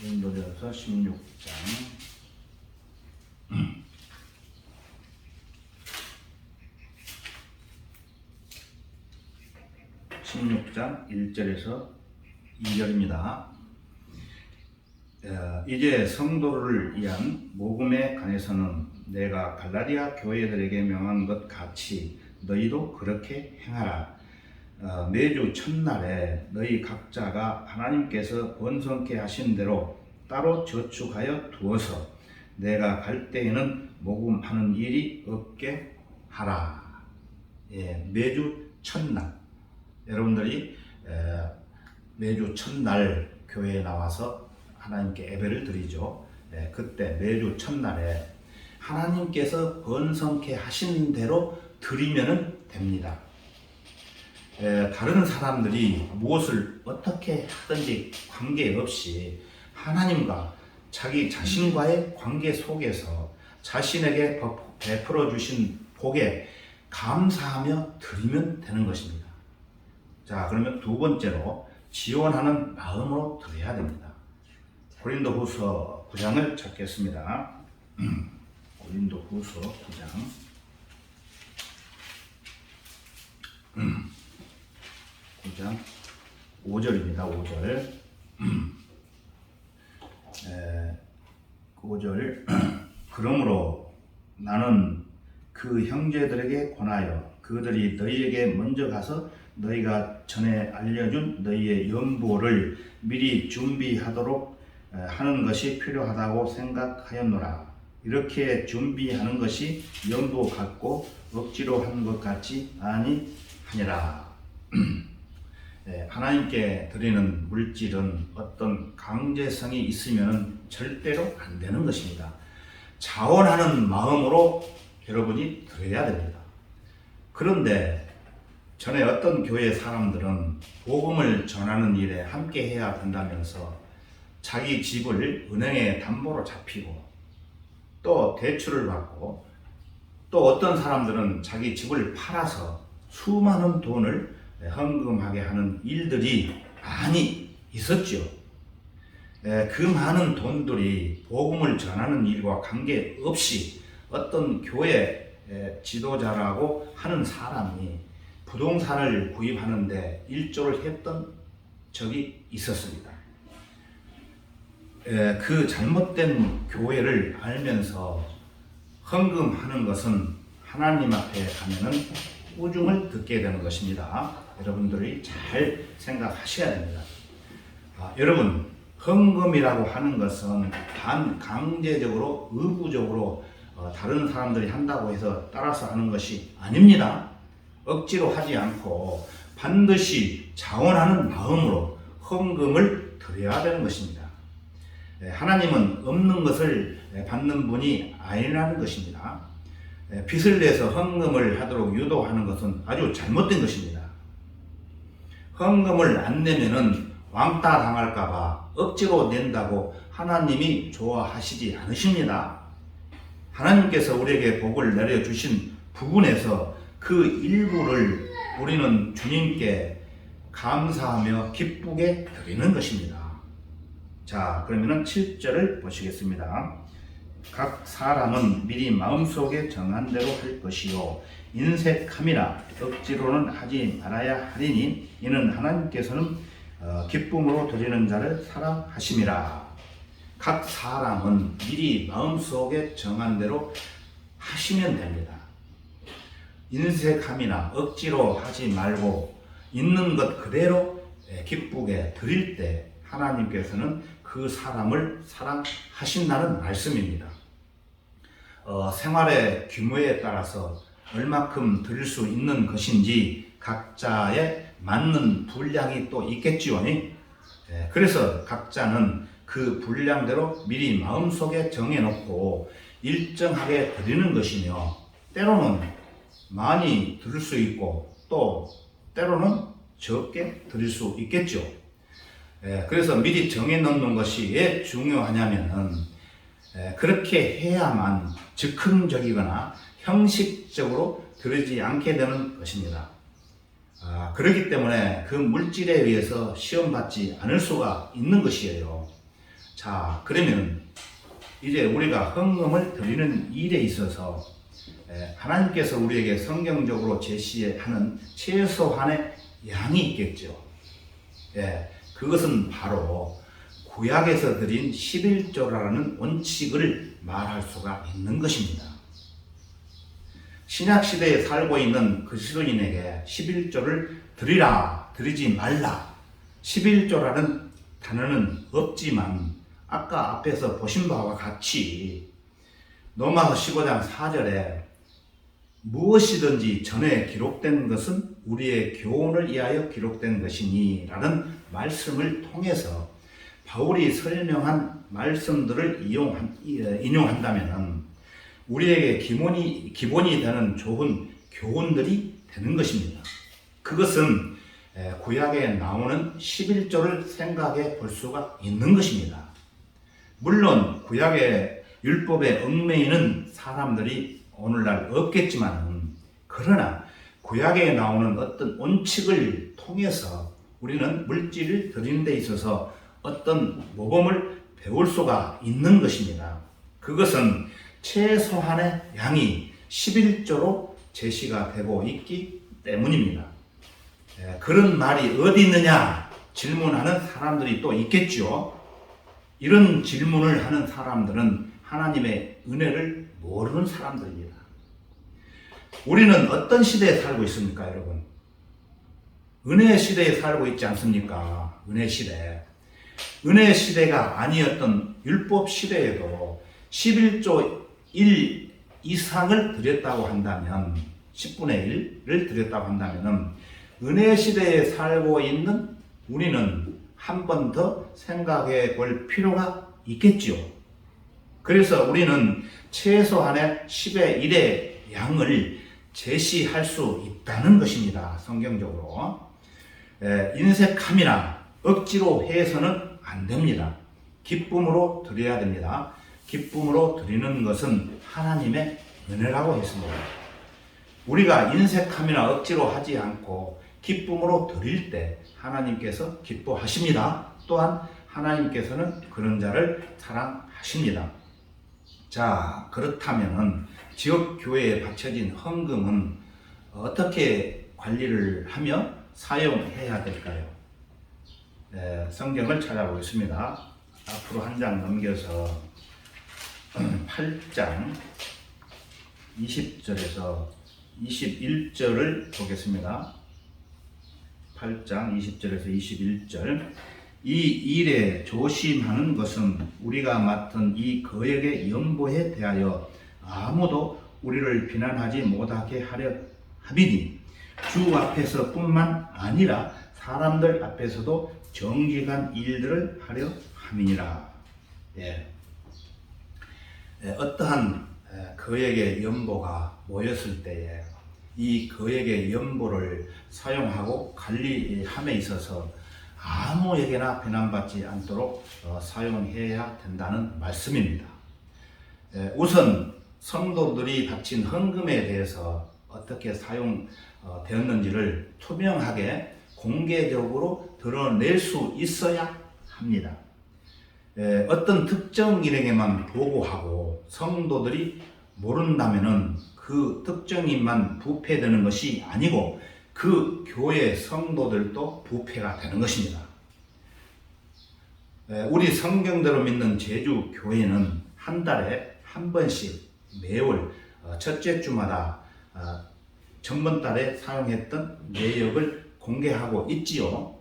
고린도전서 16장 1절에서 2절입니다. 이제 성도를 위한 모금에 관해서는 내가 갈라디아 교회들에게 명한 것 같이 너희도 그렇게 행하라. 매주 첫날에 너희 각자가 하나님께서 번성케 하신 대로 따로 저축하여 두어서 내가 갈 때에는 모금하는 일이 없게 하라. 매주 첫날 여러분들이 매주 첫날 교회에 나와서 하나님께 예배를 드리죠. 그때 매주 첫날에 하나님께서 번성케 하신 대로 드리면 됩니다. 다른 사람들이 무엇을 어떻게 하든지 관계없이 하나님과 자기 자신과의 관계 속에서 자신에게 베풀어 주신 복에 감사하며 드리면 되는 것입니다. 자, 그러면 두 번째로 지원하는 마음으로 드려야 됩니다. 고린도후서 9장을 찾겠습니다. 고린도후서 9장 9장 5절입니다. 5절 5절 그러므로 나는 그 형제들에게 권하여 그들이 너희에게 먼저 가서 너희가 전에 알려준 너희의 연보를 미리 준비하도록 하는 것이 필요하다고 생각하였노라. 이렇게 준비하는 것이 연보 같고 억지로 한 것 같지 아니하니라. 하나님께 드리는 물질은 어떤 강제성이 있으면 절대로 안 되는 것입니다. 자원하는 마음으로 여러분이 드려야 됩니다. 그런데 전에 어떤 교회 사람들은 복음을 전하는 일에 함께 해야 된다면서 자기 집을 은행에 담보로 잡히고 또 대출을 받고 또 어떤 사람들은 자기 집을 팔아서 수많은 돈을 헌금하게 하는 일들이 많이 있었죠. 그 많은 돈들이 복음을 전하는 일과 관계없이 어떤 교회 지도자라고 하는 사람이 부동산을 구입하는데 일조를 했던 적이 있었습니다. 그 잘못된 교회를 알면서 헌금하는 것은 하나님 앞에 가면은 꾸중을 듣게 되는 것입니다. 여러분들이 잘 생각하셔야 됩니다. 여러분, 헌금이라고 하는 것은 반강제적으로 의무적으로 다른 사람들이 한다고 해서 따라서 하는 것이 아닙니다. 억지로 하지 않고 반드시 자원하는 마음으로 헌금을 드려야 되는 것입니다. 하나님은 없는 것을 받는 분이 아니라는 것입니다. 빚을 내서 헌금을 하도록 유도하는 것은 아주 잘못된 것입니다. 헌금을 안 내면은 왕따 당할까봐 억지로 낸다고 하나님이 좋아하시지 않으십니다. 하나님께서 우리에게 복을 내려주신 부분에서 그 일부를 우리는 주님께 감사하며 기쁘게 드리는 것입니다. 자, 그러면은 7절을 보시겠습니다. 각 사람은 미리 마음속에 정한 대로 할 것이요 인색함이라 억지로는 하지 말아야 하리니 이는 하나님께서는 기쁨으로 드리는 자를 사랑하심이라. 각 사람은 미리 마음속에 정한 대로 하시면 됩니다. 인색함이나 억지로 하지 말고 있는 것 그대로 기쁘게 드릴 때 하나님께서는 그 사람을 사랑하신다는 말씀입니다. 생활의 규모에 따라서 얼마큼 드릴 수 있는 것인지 각자의 맞는 분량이 또 있겠지요. 그래서 각자는 그 분량대로 미리 마음속에 정해놓고 일정하게 드리는 것이며 때로는 많이 드릴 수 있고 또 때로는 적게 드릴 수 있겠죠. 그래서 미리 정해놓는 것이 왜 중요하냐면은 그렇게 해야만 즉흥적이거나 형식적으로 드리지 않게 되는 것입니다. 그렇기 때문에 그 물질에 의해서 시험받지 않을 수가 있는 것이에요. 자, 그러면 이제 우리가 헌금을 드리는 일에 있어서 하나님께서 우리에게 성경적으로 제시하는 최소한의 양이 있겠죠. 그것은 바로 구약에서 드린 11조라는 원칙을 말할 수가 있는 것입니다. 신약시대에 살고 있는 그리스도인에게 11조를 드리라, 드리지 말라. 11조라는 단어는 없지만 아까 앞에서 보신 바와 같이 로마서 15장 4절에 무엇이든지 전에 기록된 것은 우리의 교훈을 위하여 기록된 것이니 라는 말씀을 통해서 바울이 설명한 말씀들을 인용한다면 우리에게 기본이 되는 좋은 교훈들이 되는 것입니다. 그것은 구약에 나오는 11조를 생각해 볼 수가 있는 것입니다. 물론 구약의 율법에 얽매이는 사람들이 오늘날 없겠지만 그러나 구약에 나오는 어떤 원칙을 통해서 우리는 물질을 드리는 데 있어서 어떤 모범을 배울 수가 있는 것입니다. 그것은 최소한의 양이 11조로 제시가 되고 있기 때문입니다. 그런 말이 어디 있느냐 질문하는 사람들이 또 있겠죠. 이런 질문을 하는 사람들은 하나님의 은혜를 모르는 사람들입니다. 우리는 어떤 시대에 살고 있습니까, 여러분? 은혜의 시대에 살고 있지 않습니까? 은혜 시대. 은혜의 시대가 아니었던 율법 시대에도 11조 1 이상을 드렸다고 한다면 10분의 1을 드렸다고 한다면 은혜 시대에 살고 있는 우리는 한 번 더 생각해 볼 필요가 있겠지요. 그래서 우리는 최소한의 10의 1의 양을 제시할 수 있다는 것입니다. 성경적으로. 인색함이나 억지로 해서는 안 됩니다. 기쁨으로 드려야 됩니다. 기쁨으로 드리는 것은 하나님의 은혜라고 했습니다. 우리가 인색함이나 억지로 하지 않고 기쁨으로 드릴 때 하나님께서 기뻐하십니다. 또한 하나님께서는 그런 자를 사랑하십니다. 자, 그렇다면 지역교회에 바쳐진 헌금은 어떻게 관리를 하며 사용해야 될까요? 성경을 찾아보겠습니다. 앞으로 한 장 넘겨서 8장 20절에서 21절을 보겠습니다. 8장 20절에서 21절. 이 일에 조심하는 것은 우리가 맡은 이 거액의 연보에 대하여 아무도 우리를 비난하지 못하게 하려 함이니 주 앞에서 뿐만 아니라 사람들 앞에서도 정직한 일들을 하려 함이니라. 어떠한 거액의 연보가 모였을 때에 이 거액의 연보를 사용하고 관리함에 있어서 아무에게나 비난받지 않도록 사용해야 된다는 말씀입니다. 우선 성도들이 바친 헌금에 대해서 어떻게 사용되었는지를 투명하게 공개적으로 드러낼 수 있어야 합니다. 어떤 특정 일에게만 보고하고 성도들이 모른다면은 그 특정인만 부패되는 것이 아니고 그 교회 성도들도 부패가 되는 것입니다. 우리 성경대로 믿는 제주 교회는 한 달에 한 번씩 매월 첫째 주마다 전번달에 사용했던 내역을 공개하고 있지요.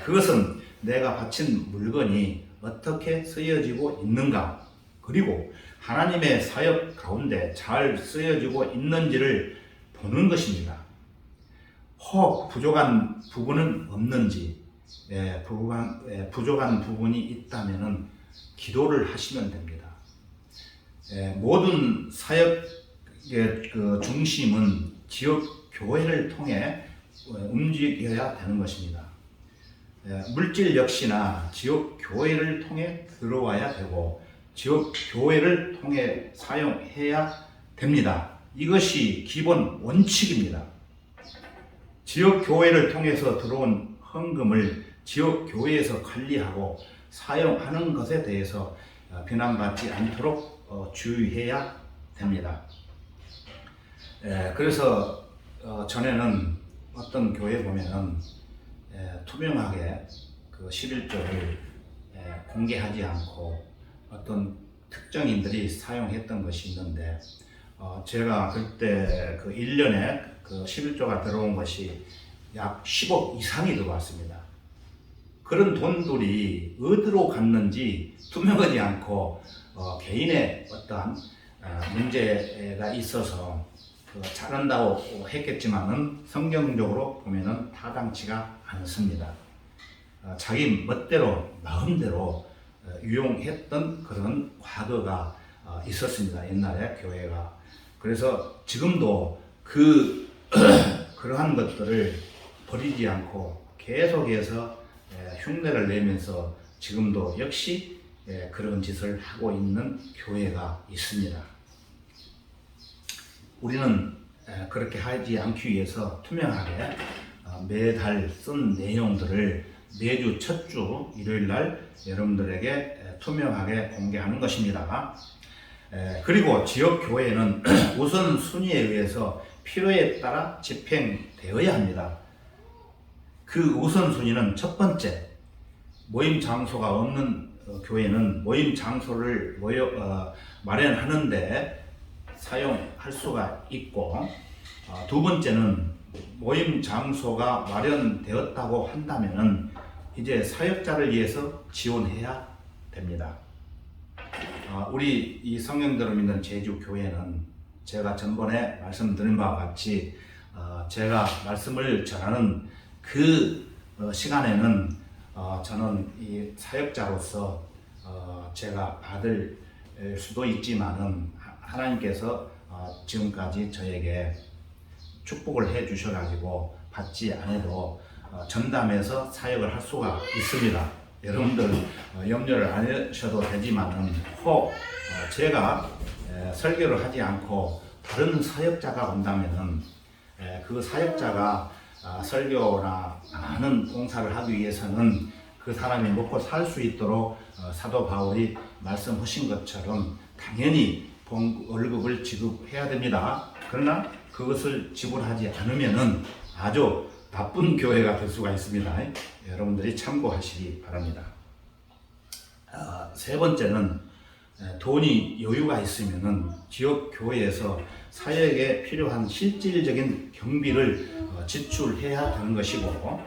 그것은 내가 바친 물건이 어떻게 쓰여지고 있는가, 그리고 하나님의 사역 가운데 잘 쓰여지고 있는지를 보는 것입니다. 혹 부족한 부분은 없는지, 부족한 부분이 있다면 기도를 하시면 됩니다. 모든 사역의 그 중심은 지역 교회를 통해 움직여야 되는 것입니다. 물질 역시나 지역 교회를 통해 들어와야 되고 지역 교회를 통해 사용해야 됩니다. 이것이 기본 원칙입니다. 지역 교회를 통해서 들어온 헌금을 지역 교회에서 관리하고 사용하는 것에 대해서 비난받지 않도록 주의해야 됩니다. 그래서 전에는 어떤 교회 보면은 투명하게 그 11조를 공개하지 않고 어떤 특정인들이 사용했던 것이 있는데, 제가 그때 그 1년에 그 11조가 들어온 것이 약 10억 이상이 들어왔습니다. 그런 돈들이 어디로 갔는지 투명하지 않고 개인의 어떠한 문제가 있어서 잘한다고 했겠지만은 성경적으로 보면은 타당치가 않습니다. 자기 멋대로 마음대로 유용했던 그런 과거가 있었습니다. 옛날에 교회가. 그래서 지금도 그러한 것들을 버리지 않고 계속해서 흉내를 내면서 지금도 역시 그런 짓을 하고 있는 교회가 있습니다. 우리는 그렇게 하지 않기 위해서 투명하게 매달 쓴 내용들을 매주 첫 주 일요일 날 여러분들에게 투명하게 공개하는 것입니다. 그리고 지역 교회는 우선 순위에 의해서 필요에 따라 집행되어야 합니다. 그 우선 순위는 첫 번째, 모임 장소가 없는 교회는 모임 장소를 마련하는데 사용할 수가 있고, 두 번째는 모임 장소가 마련되었다고 한다면은 이제 사역자를 위해서 지원해야 됩니다. 우리 이 성경대로 믿는 제주 교회는 제가 전번에 말씀드린 바와 같이 제가 말씀을 전하는 그 시간에는 저는 이 사역자로서 제가 받을 수도 있지만은 하나님께서 지금까지 저에게 축복을 해 주셔가지고 받지 않아도 전담해서 사역을 할 수가 있습니다. 여러분들 염려를 안 하셔도 되지만은 혹 제가 설교를 하지 않고 다른 사역자가 온다면은 그 사역자가 설교나 많은 봉사를 하기 위해서는 그 사람이 먹고 살 수 있도록 사도 바울이 말씀하신 것처럼 당연히 월급을 지급해야 됩니다. 그러나 그것을 지불하지 않으면은 아주 나쁜 교회가 될 수가 있습니다. 여러분들이 참고하시기 바랍니다. 세 번째는 돈이 여유가 있으면은 지역 교회에서 사역에 필요한 실질적인 경비를 지출해야 되는 것이고,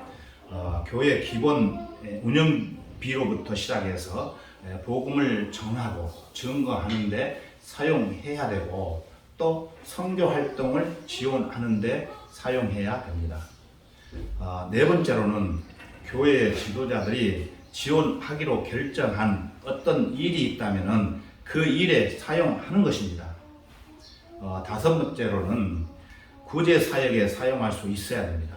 교회 기본 운영비로부터 시작해서 복음을 전하고 증거하는데 사용해야 되고, 또 선교 활동을 지원하는데 사용해야 됩니다. 네 번째로는 교회 지도자들이 지원하기로 결정한 어떤 일이 있다면은 그 일에 사용하는 것입니다. 다섯 번째로는 구제 사역에 사용할 수 있어야 됩니다.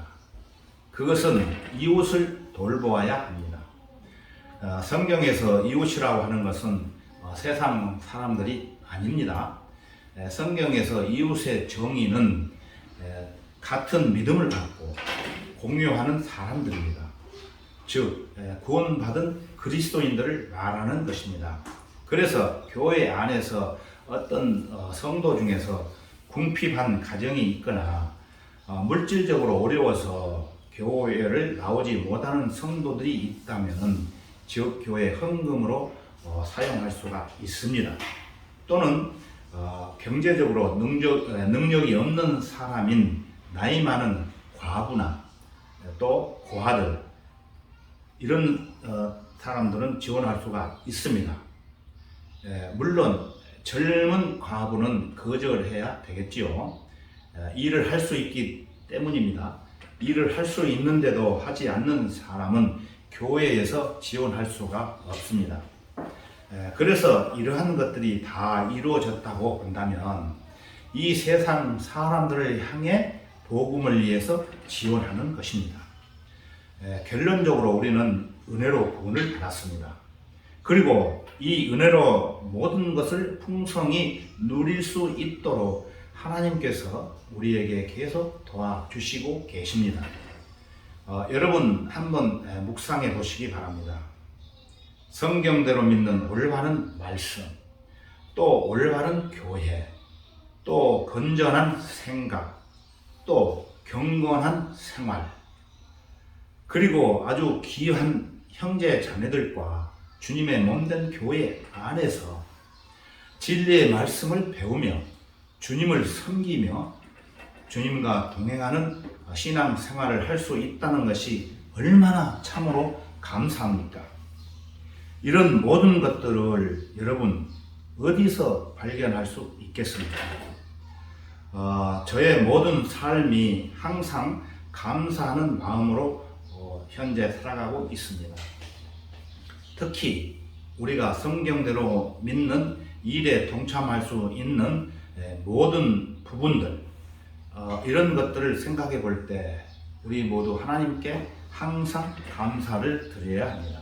그것은 이웃을 돌보아야 합니다. 성경에서 이웃이라고 하는 것은 세상 사람들이 아닙니다. 성경에서 이웃의 정의는 같은 믿음을 갖고 공유하는 사람들입니다. 즉 구원받은 그리스도인들을 말하는 것입니다. 그래서 교회 안에서 어떤 성도 중에서 궁핍한 가정이 있거나 물질적으로 어려워서 교회를 나오지 못하는 성도들이 있다면 지역 교회 헌금으로 사용할 수가 있습니다. 또는 경제적으로 능력이 없는 사람인 나이 많은 과부나 또 고아들 이런 사람들은 지원할 수가 있습니다. 물론 젊은 과부는 거적을 해야 되겠지요. 일을 할 수 있기 때문입니다. 일을 할 수 있는데도 하지 않는 사람은 교회에서 지원할 수가 없습니다. 그래서 이러한 것들이 다 이루어졌다고 본다면 이 세상 사람들을 향해 복음을 위해서 지원하는 것입니다. 결론적으로 우리는 은혜로 구원을 받았습니다. 그리고 이 은혜로 모든 것을 풍성히 누릴 수 있도록 하나님께서 우리에게 계속 도와주시고 계십니다. 여러분 한번 묵상해 보시기 바랍니다. 성경대로 믿는 올바른 말씀, 또 올바른 교회, 또 건전한 생각, 또 경건한 생활, 그리고 아주 귀한 형제 자매들과 주님의 몸된 교회 안에서 진리의 말씀을 배우며 주님을 섬기며 주님과 동행하는 신앙 생활을 할 수 있다는 것이 얼마나 참으로 감사합니까? 이런 모든 것들을 여러분 어디서 발견할 수 있겠습니까? 저의 모든 삶이 항상 감사하는 마음으로 현재 살아가고 있습니다. 특히 우리가 성경대로 믿는 일에 동참할 수 있는 모든 부분들, 이런 것들을 생각해 볼 때 우리 모두 하나님께 항상 감사를 드려야 합니다.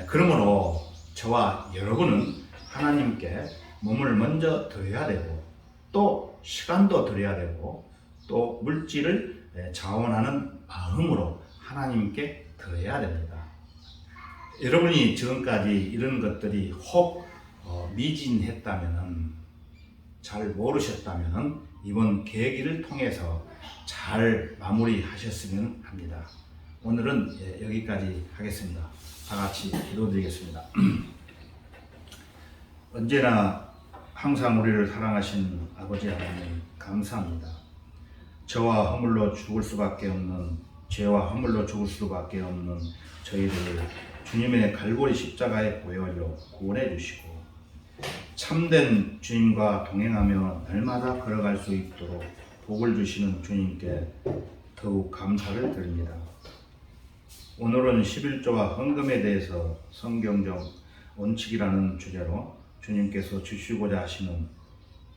그러므로 저와 여러분은 하나님께 몸을 먼저 드려야 되고, 또 시간도 드려야 되고, 또 물질을 자원하는 마음으로 하나님께 드려야 됩니다. 여러분이 지금까지 이런 것들이 혹 미진했다면, 잘 모르셨다면 이번 계기를 통해서 잘 마무리하셨으면 합니다. 오늘은 여기까지 하겠습니다. 다 같이 기도드리겠습니다. 언제나 항상 우리를 사랑하신 아버지 하나님 감사합니다. 저와 허물로 죽을 수밖에 없는, 죄와 허물로 죽을 수밖에 없는 저희들을 주님의 갈보리 십자가의 보혈로 구원해 주시고 참된 주님과 동행하며 날마다 걸어갈 수 있도록 복을 주시는 주님께 더욱 감사를 드립니다. 오늘은 11조와 헌금에 대해서 성경적 원칙이라는 주제로 주님께서 주시고자 하시는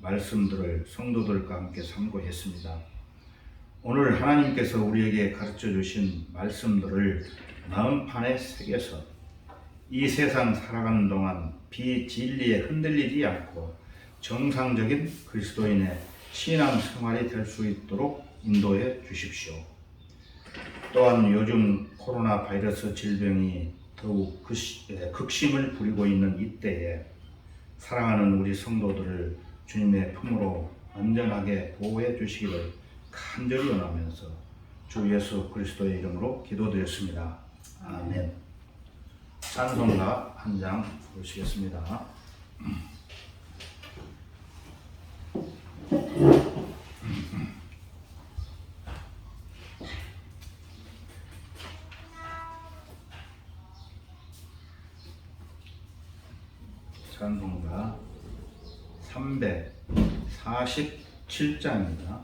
말씀들을 성도들과 함께 참고했습니다. 오늘 하나님께서 우리에게 가르쳐 주신 말씀들을 마음판에 새겨서 이 세상 살아가는 동안 비진리에 흔들리지 않고 정상적인 그리스도인의 신앙 생활이 될 수 있도록 인도해 주십시오. 또한 요즘 코로나 바이러스 질병이 더욱 극심을 부리고 있는 이때에 사랑하는 우리 성도들을 주님의 품으로 안전하게 보호해 주시기를 간절히 원하면서 주 예수 그리스도의 이름으로 기도드렸습니다. 아멘. 찬송가 한 장 부르시겠습니다. 찬송가 347장입니다.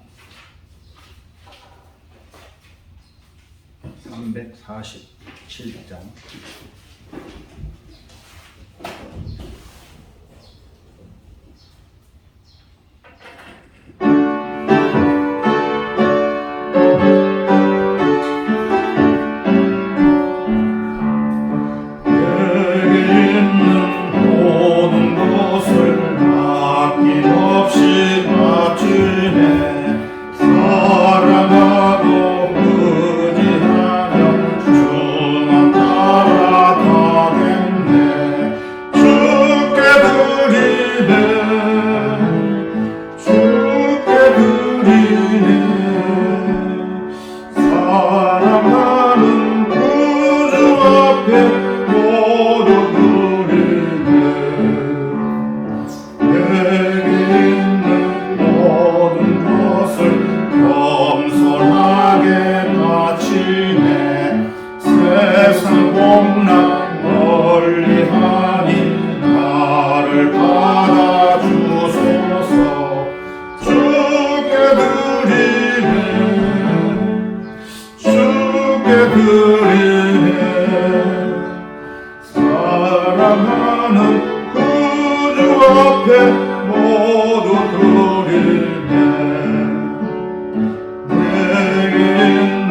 347장. 사랑하고 의지하며 사랑하는 구주 앞에 모두 드리네. 내게 있는 모든 것을 겸손하게 바치네. 세상 공락 멀리하니 나를 받아주소서. 주께 드리네. 주께 드리네. 사랑하는 구주 앞에 모두 드리네. 내게 있는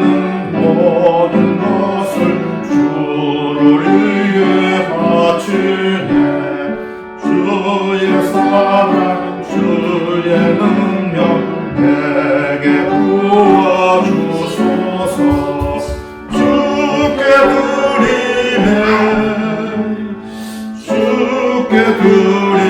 모든 것을 주를 위해 바치네. 주의 사랑 주의 능력 내게 부어주소서. 주께 드리네. 주께 드리네.